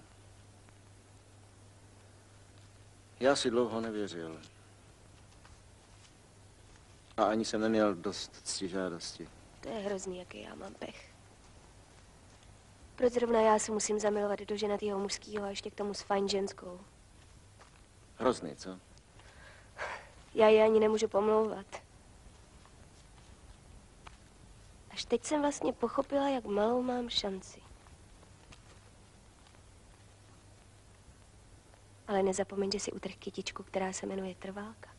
Já si dlouho nevěřil. A ani jsem neměl dost ctižádosti. To je hrozný, jaký já mám pech. Proč zrovna já se musím zamilovat do ženatýho mužskýho a ještě k tomu s fajn ženskou? Hrozný, co? Já ji ani nemůžu pomlouvat. Až teď jsem vlastně pochopila, jak malou mám šanci. Ale nezapomeň, že si utrh kytičku, která se jmenuje Trvalka.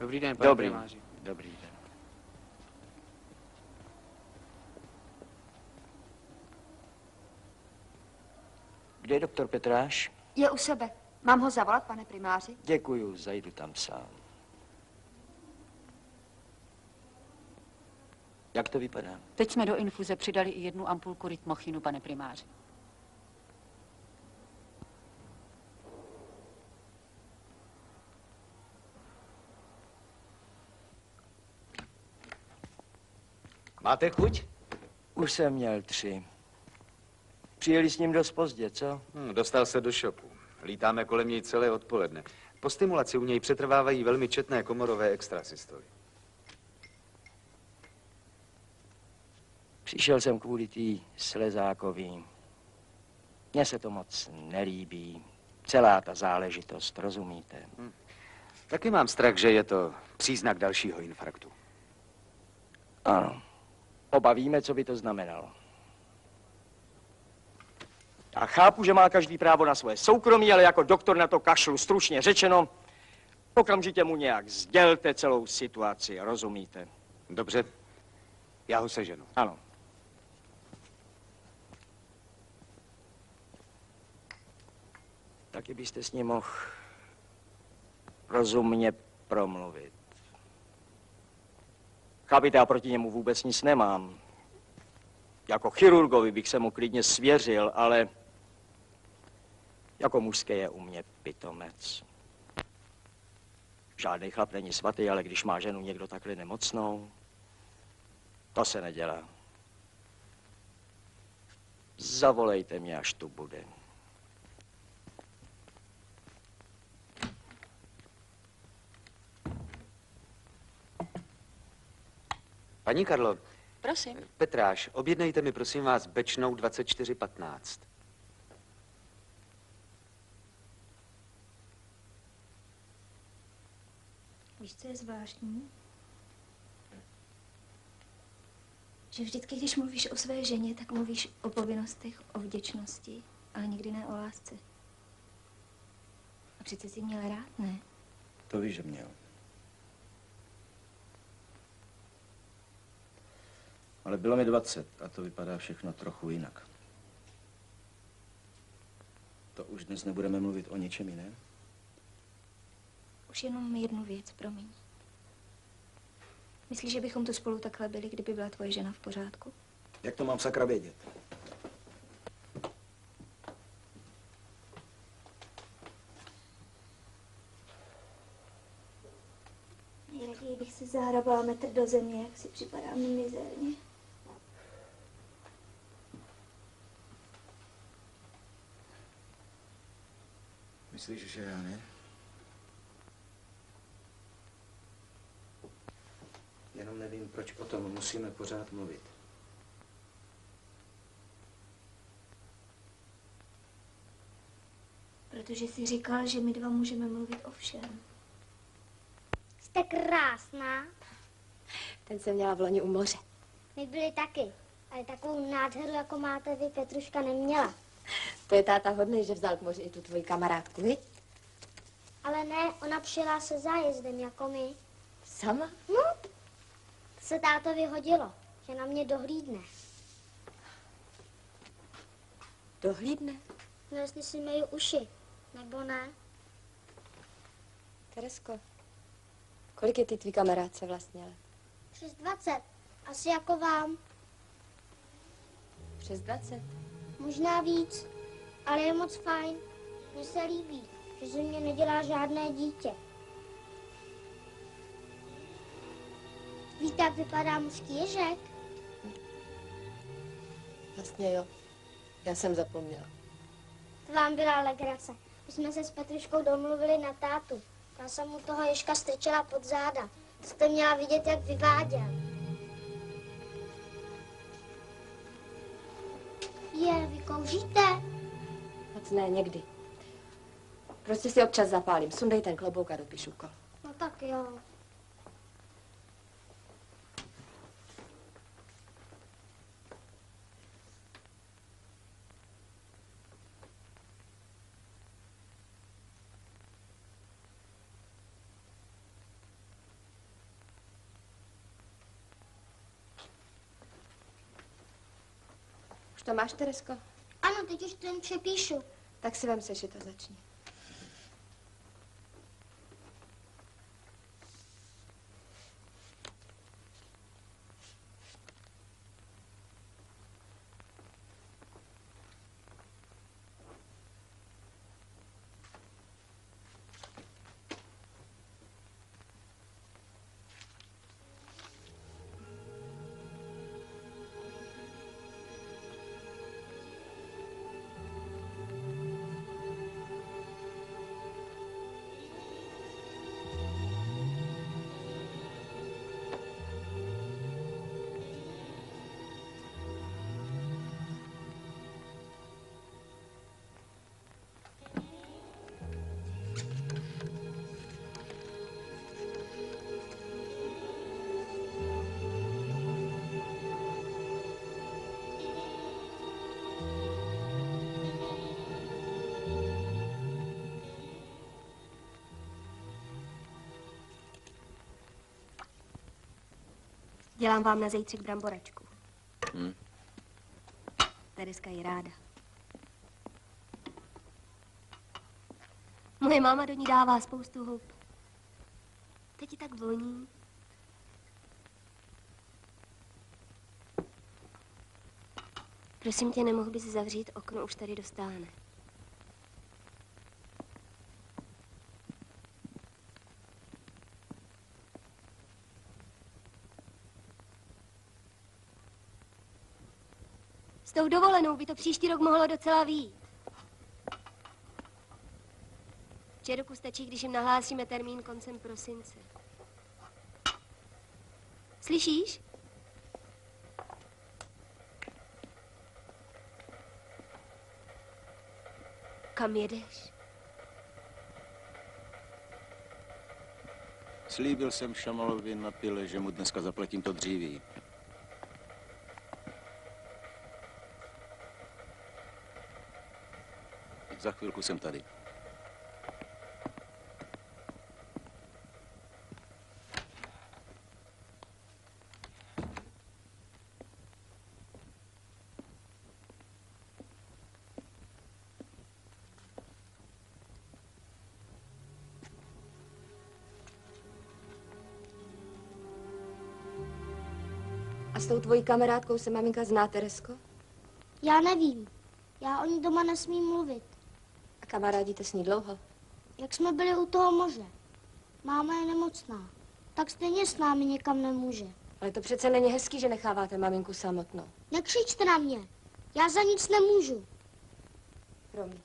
Dobrý den, pane Dobrý. primáři. Dobrý den. Kde je doktor Petráš? Je u sebe. Mám ho zavolat, pane primáři? Děkuju, zajdu tam sám. Jak to vypadá? Teď jsme do infuze přidali i 1 ampulku rytmochinu, pane primáři. Máte chuť? Už jsem měl 3. Přijeli s ním dost pozdě, co? Dostal se do šoku. Lítáme kolem něj celé odpoledne. Po stimulaci u něj přetrvávají velmi četné komorové extrasystoly. Přišel jsem kvůli tý Slezákový. Mně se to moc nelíbí. Celá ta záležitost, rozumíte? Taky mám strach, že je to příznak dalšího infarktu. Ano. Oba víme, co by to znamenalo. Já chápu, že má každý právo na svoje soukromí, ale jako doktor na to kašlu. Stručně řečeno, okamžitě mu nějak sdělte celou situaci, rozumíte? Dobře, já ho seženu. Ano. Taky byste s ním mohl rozumně promluvit. Chápete, já proti němu vůbec nic nemám. Jako chirurgovi bych se mu klidně svěřil, ale jako mužské je u mě pitomec. Žádný chlap není svatý, ale když má ženu někdo takhle nemocnou, to se nedělá. Zavolejte mě, až tu bude. Paní Karlo. Prosím. Petráš, objednejte mi, prosím vás, Bečnou 2415. Víš, co je zvláštní? Že vždycky, když mluvíš o své ženě, tak mluvíš o povinnostech, o vděčnosti, ale nikdy ne o lásce. A přece jsi měl rád, ne? To víš, že měl. Ale bylo mi 20 a to vypadá všechno trochu jinak. To už dnes nebudeme mluvit o ničem jiném? Už jenom jednu věc, promiň. Myslíš, že bychom tu spolu takhle byli, kdyby byla tvoje žena v pořádku? Jak to mám sakra vědět? Nejraději bych si zahrabala metr do země, jak si připadá mi mizerně. Myslíš, že já ne? Jenom nevím, proč o tom musíme pořád mluvit. Protože jsi říkal, že my dva můžeme mluvit o všem. Jste krásná. Ten jsem měla v loni u moře. My byli taky, ale takovou nádheru, jako máte vy, Petruška neměla. To je táta hodný, že vzal k moři i tu tvoji kamarádku, vy? Ale ne, ona přijela se zájezdem, jako my. Sama? No, to se tátovi hodilo, že na mě dohlídne. Dohlídne? No, jestli si myju uši, nebo ne. Teresko, kolik je ty tvý kamarádce vlastně? Přes 20, asi jako vám. Přes 20? Možná víc, ale je moc fajn. Mně se líbí, že ze mě nedělá žádné dítě. Víte, jak vypadá mužský ježek? Vlastně jo. Já jsem zapomněla. To vám byla legrace. My jsme se s Petruškou domluvili na tátu. Já jsem mu toho ježka strčela pod záda. Jste měla vidět, jak vyváděl. Vy kouříte? Moc ne, někdy. Prostě si občas zapálím. Sundej ten klobouk a dopíšu úkol. No tak jo. Už to máš, Teresko? Ano, teď už to jen přepíšu. Tak si vem sešit a začni. Dělám vám na zítřek bramboračku. Hm. Tereska je ráda. Moje máma do ní dává spoustu hub. Teď ji tak voní. Prosím tě, nemohl bys zavřít okno, už tady dostáhne. S tou dovolenou by to příští rok mohlo docela vyjít. Čeruku stačí, když jim nahlásíme termín koncem prosince. Slyšíš? Kam jedeš? Slíbil jsem Šamalovi na pile, že mu dneska zaplatím to dříví. Za chvilku jsem tady. s tou tvojí kamarádkou se maminka zná, Teresko? Já nevím. Já o ní doma nesmím mluvit. A kamarádíte s ní dlouho? Jak jsme byli u toho moře. Máma je nemocná. Tak stejně s námi někam nemůže. Ale to přece není hezký, že necháváte maminku samotnou. Nekřičte na mě. Já za nic nemůžu. Promiň.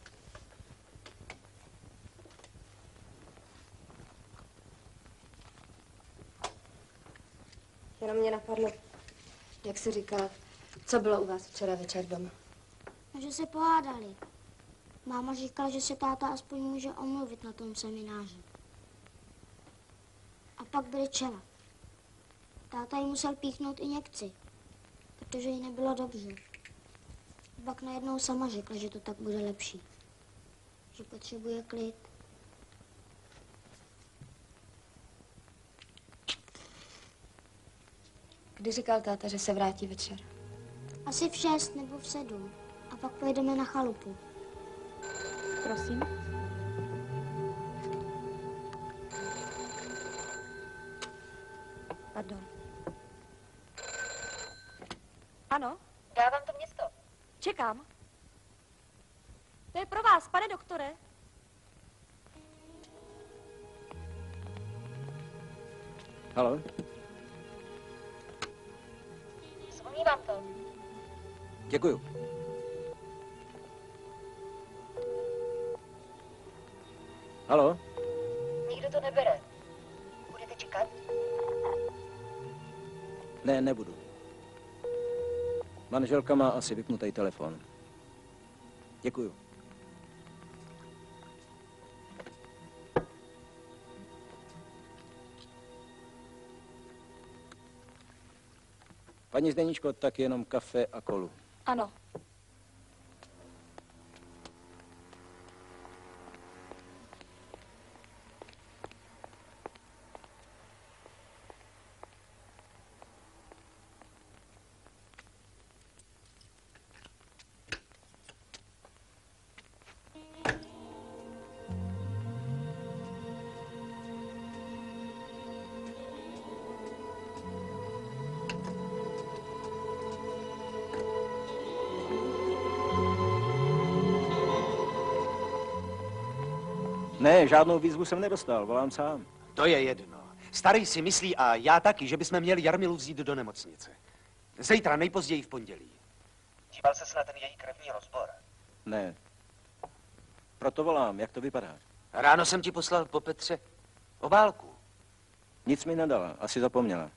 Jenom mě napadlo, jak jsi říkal, co bylo u vás včera večer doma. No, že se pohádali. Máma říkala, že se táta aspoň může omluvit na tom semináři. A pak byly čela. Táta jí musel píchnout injekci, protože jí nebylo dobře. Pak najednou sama řekla, že to tak bude lepší. Že potřebuje klid. Kdy říkal táta, že se vrátí večer? Asi v 6 nebo v 7. A pak pojedeme na chalupu. Prosím. Pardon. Ano? Dávám to město. Čekám. To je pro vás, pane doktore. Haló? Zvoní vám to. Děkuju. Haló? Nikdo to nebere. Budete čekat? Ne, nebudu. Manželka má asi vypnutý telefon. Děkuju. Paní Zdeničko, tak jenom kafe a kolu. Ano. Ne, žádnou výzvu jsem nedostal, volám sám. To je jedno. Starý si myslí a já taky, že bychom měli Jarmilu vzít do nemocnice. Zítra, nejpozději v pondělí. Díval ses na ten její krevní rozbor? Ne. Proto volám, jak to vypadá. Ráno jsem ti poslal po Petře obálku. Nic mi nedala, asi zapomněla.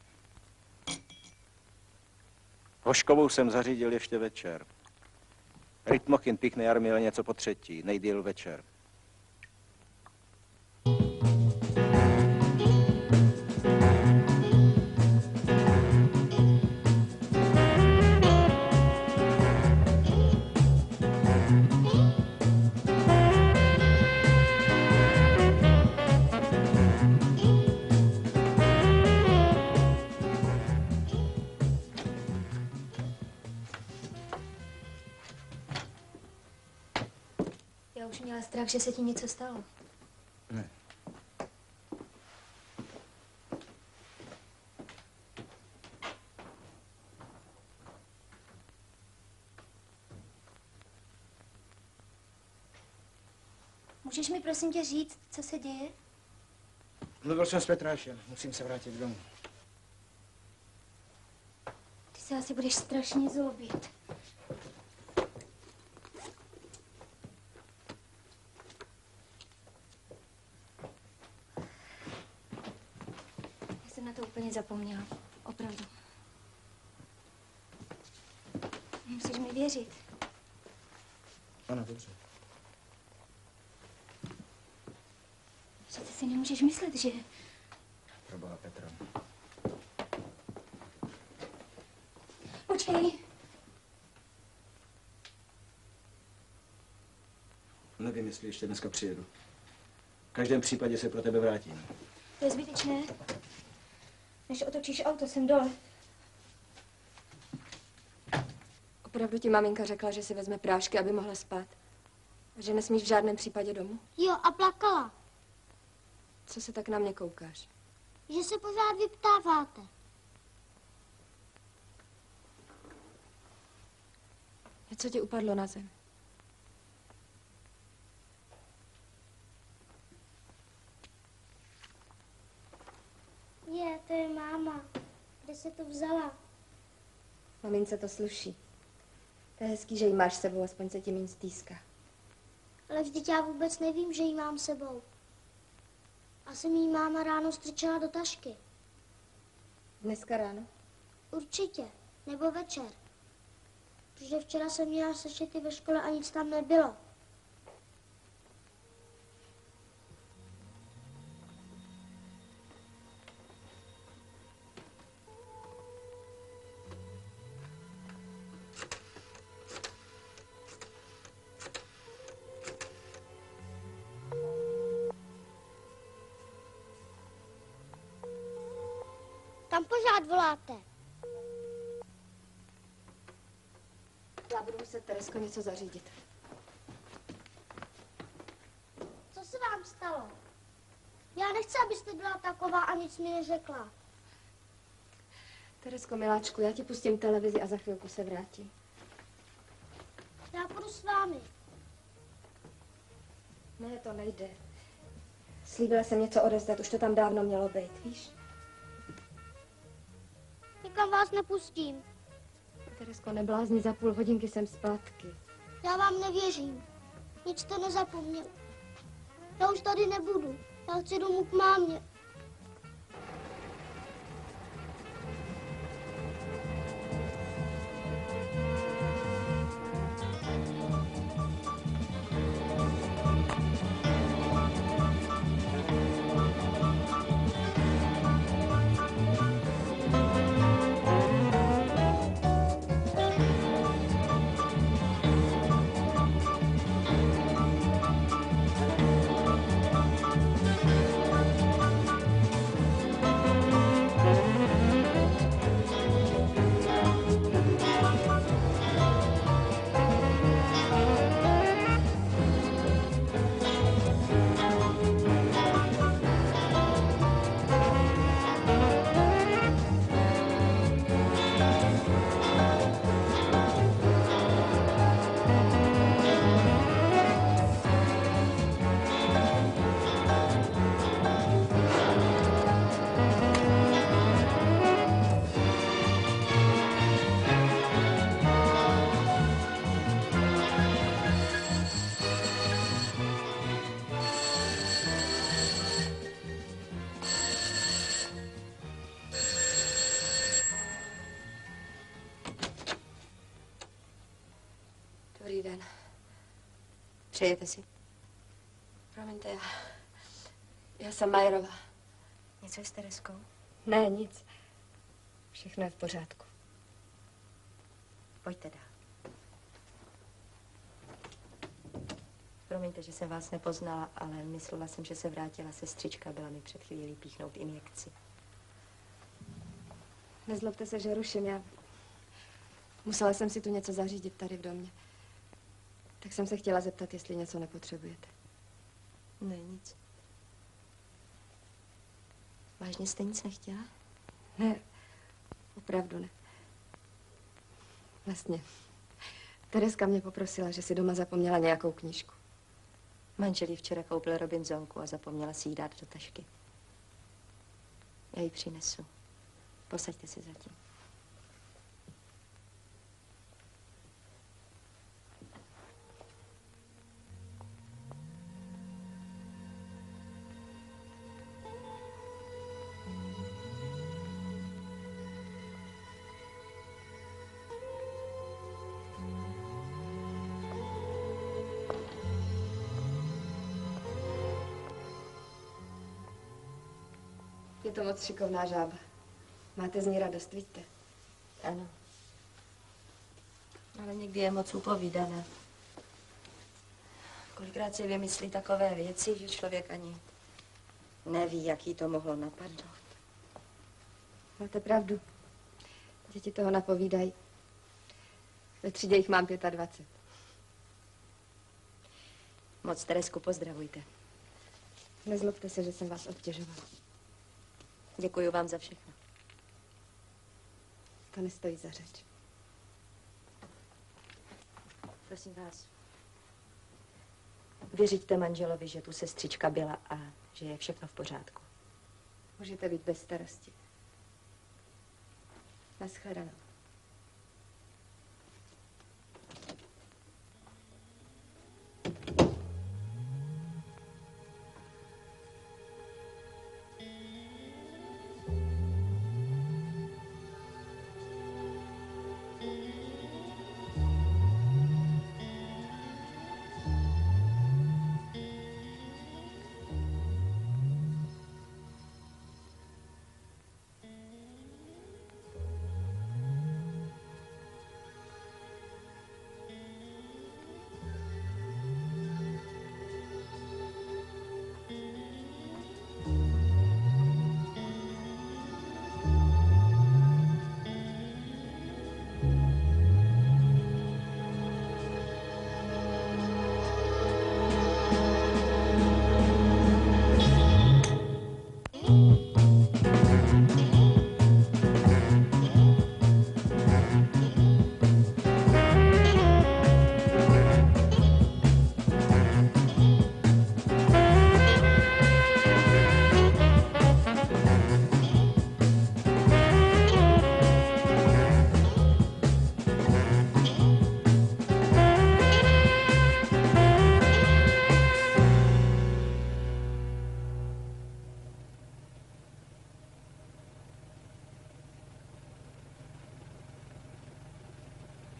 Hoškovou jsem zařídil ještě večer. Rytmochin píchne Jarmile něco po 3, nejdýl večer. Já už měla strach, že se ti něco stalo. Ne. Můžeš mi prosím tě říct, co se děje? Mluvil jsem s Petrášem, musím se vrátit domů. Ty se asi budeš strašně zlobit. Já jsem na to úplně zapomněla. Opravdu. Musíš mi věřit. Ano, dobře. Přece si nemůžeš myslet, že... Proboha, Petro. Počkej. Nevím, jestli ještě dneska přijedu. V každém případě se pro tebe vrátím. To je zbytečné. Než otočíš auto, jsem dole. Opravdu ti maminka řekla, že si vezme prášky, aby mohla spát. A že nesmíš v žádném případě domů? Jo, a plakala. Co se tak na mě koukáš? Že se pořád vyptáváte. Co ti upadlo na zem? To je máma. Kde se to vzala? Mamince to sluší. To je hezký, že jí máš s sebou, aspoň se ti méně stýská. Ale vždyť já vůbec nevím, že ji mám sebou. Asi mi ji máma ráno strčila do tašky. Dneska ráno? Určitě. Nebo večer. Protože včera jsem měla sešity ve škole a nic tam nebylo. Tam pořád voláte. Já budu muset, Teresko, něco zařídit. Co se vám stalo? Já nechci, abyste byla taková a nic mi neřekla. Teresko, miláčku, já ti pustím televizi a za chvilku se vrátím. Já půjdu s vámi. Ne, to nejde. Slíbila jsem něco odevzdat, už to tam dávno mělo být, víš? Nikam vás nepustím. Teresko, neblázni, za půl hodinky jsem zpátky. Já vám nevěřím. Nic jste nezapomněl. Já už tady nebudu. Já chci domů k mámě. Dobrý den. Přejete si? Promiňte, já jsem Majerová. Něco je s Tereskou? Ne, nic. Všechno je v pořádku. Pojďte dál. Promiňte, že jsem vás nepoznala, ale myslela jsem, že se vrátila sestřička. Byla mi před chvílí píchnout injekci. Nezlobte se, že ruším. Já musela jsem si tu něco zařídit tady v domě. Tak jsem se chtěla zeptat, jestli něco nepotřebujete. Ne, nic. Vážně jste nic nechtěla? Ne, opravdu ne. Vlastně. Tereska mě poprosila, že si doma zapomněla nějakou knížku. Manžel jí včera koupil Robinsonku a zapomněla si ji dát do tašky. Já ji přinesu. Posaďte se zatím. Je to moc šikovná žába. Máte z ní radost, víte? Ano. Ale někdy je moc upovídaná. Kolikrát si vymyslí takové věci, že člověk ani neví, jak jí to mohlo napadnout. Máte pravdu. Děti toho napovídají. Ve třídě jich mám 25. Moc Teresku pozdravujte. Nezlobte se, že jsem vás obtěžovala. Děkuji vám za všechno. To nestojí za řeč. Prosím vás, vyřiďte manželovi, že tu sestřička byla a že je všechno v pořádku. Můžete být bez starosti. Naschledanou.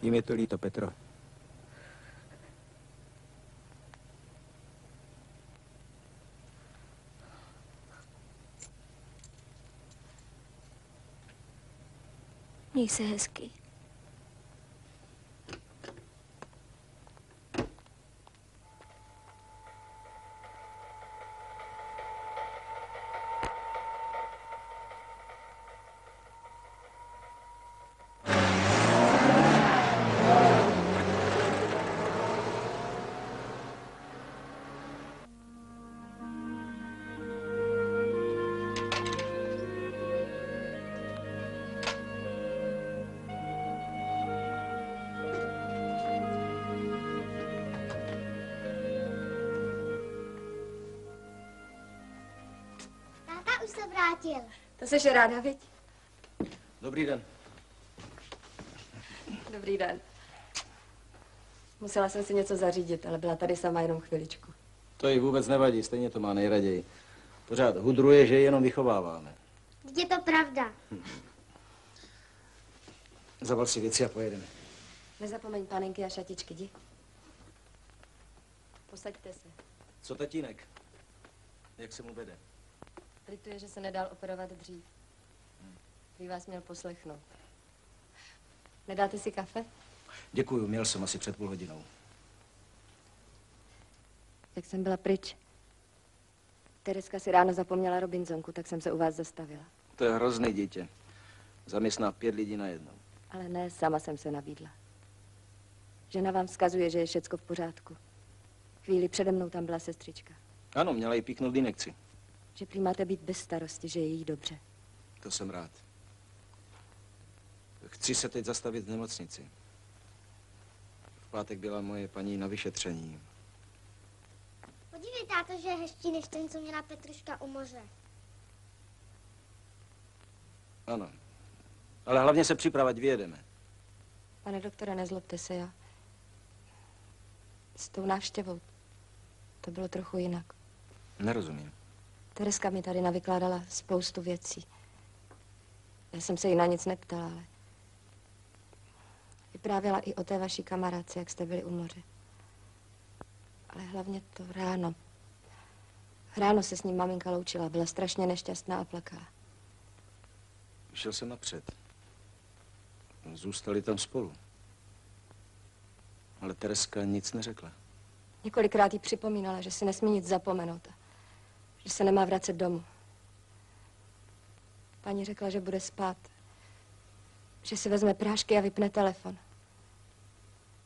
Je mi to líto, Petro. Měj se hezky. Táta už se vrátil. To seš ráda, viď? Dobrý den. Dobrý den. Musela jsem si něco zařídit, ale byla tady sama jenom chviličku. To jí vůbec nevadí, stejně to má nejraději. Pořád hudruje, že ji jenom vychováváme. Vždyť je to pravda. Zabal si věci a pojedeme. Nezapomeň panenky a šatičky, jdi. Posaďte se. Co tatínek? Jak se mu vede? Lituje, že se nedal operovat dřív. Prý vás měl poslechnout. Nedáte si kafe? Děkuju, měl jsem asi před půl hodinou. Jak jsem byla pryč. Tereska si ráno zapomněla Robinsonku, tak jsem se u vás zastavila. To je hrozný dítě. Zaměstná 5 lidí najednou. Ale ne, sama jsem se nabídla. Žena vám vzkazuje, že je všecko v pořádku. Chvíli přede mnou tam byla sestřička. Ano, měla jí píknout injekci. Že prý máte být bez starosti, že je jí dobře. To jsem rád. Chci se teď zastavit v nemocnici. V pátek byla moje paní na vyšetření. Podívej, táto, že je hezčí než ten, co měla Petruška u moře. Ano. Ale hlavně se připravit, vyjedeme. Pane doktore, nezlobte se, já. S tou návštěvou to bylo trochu jinak. Nerozumím. Tereska mi tady navykládala spoustu věcí. Já jsem se jí na nic neptala, ale vyprávěla i o té vaší kamarádce, jak jste byli u moře. Ale hlavně to ráno. Ráno se s ním maminka loučila, byla strašně nešťastná a plakala. Šel jsem napřed. Zůstali tam spolu. Ale Tereska nic neřekla. Několikrát jí připomínala, že si nesmí nic zapomenout a že se nemá vracet domů. Paní řekla, že bude spát, že si vezme prášky a vypne telefon.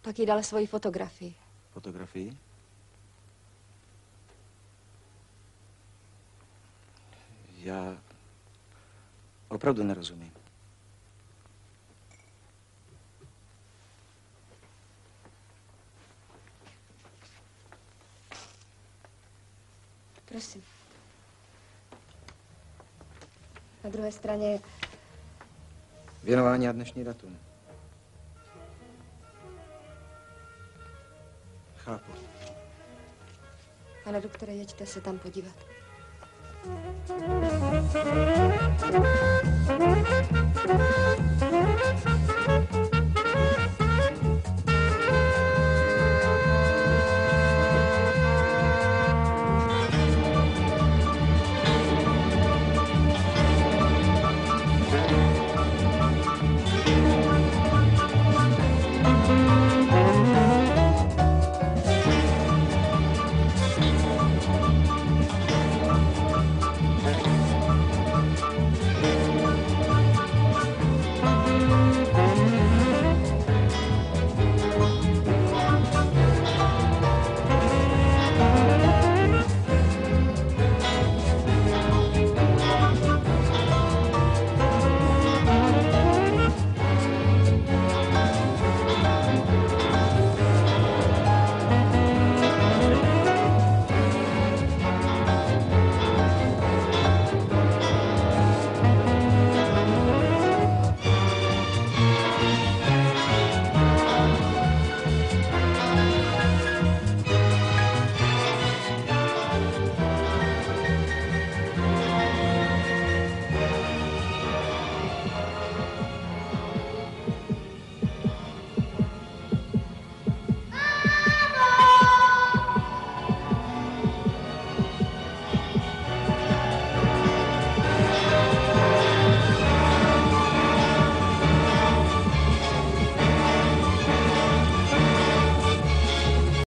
Pak jí dala svoji fotografii. Fotografii? Já opravdu nerozumím. Prosím. Na druhé straně Věnování a dnešní datum. Chápu. Pane doktore, jeďte se tam podívat. Thank you.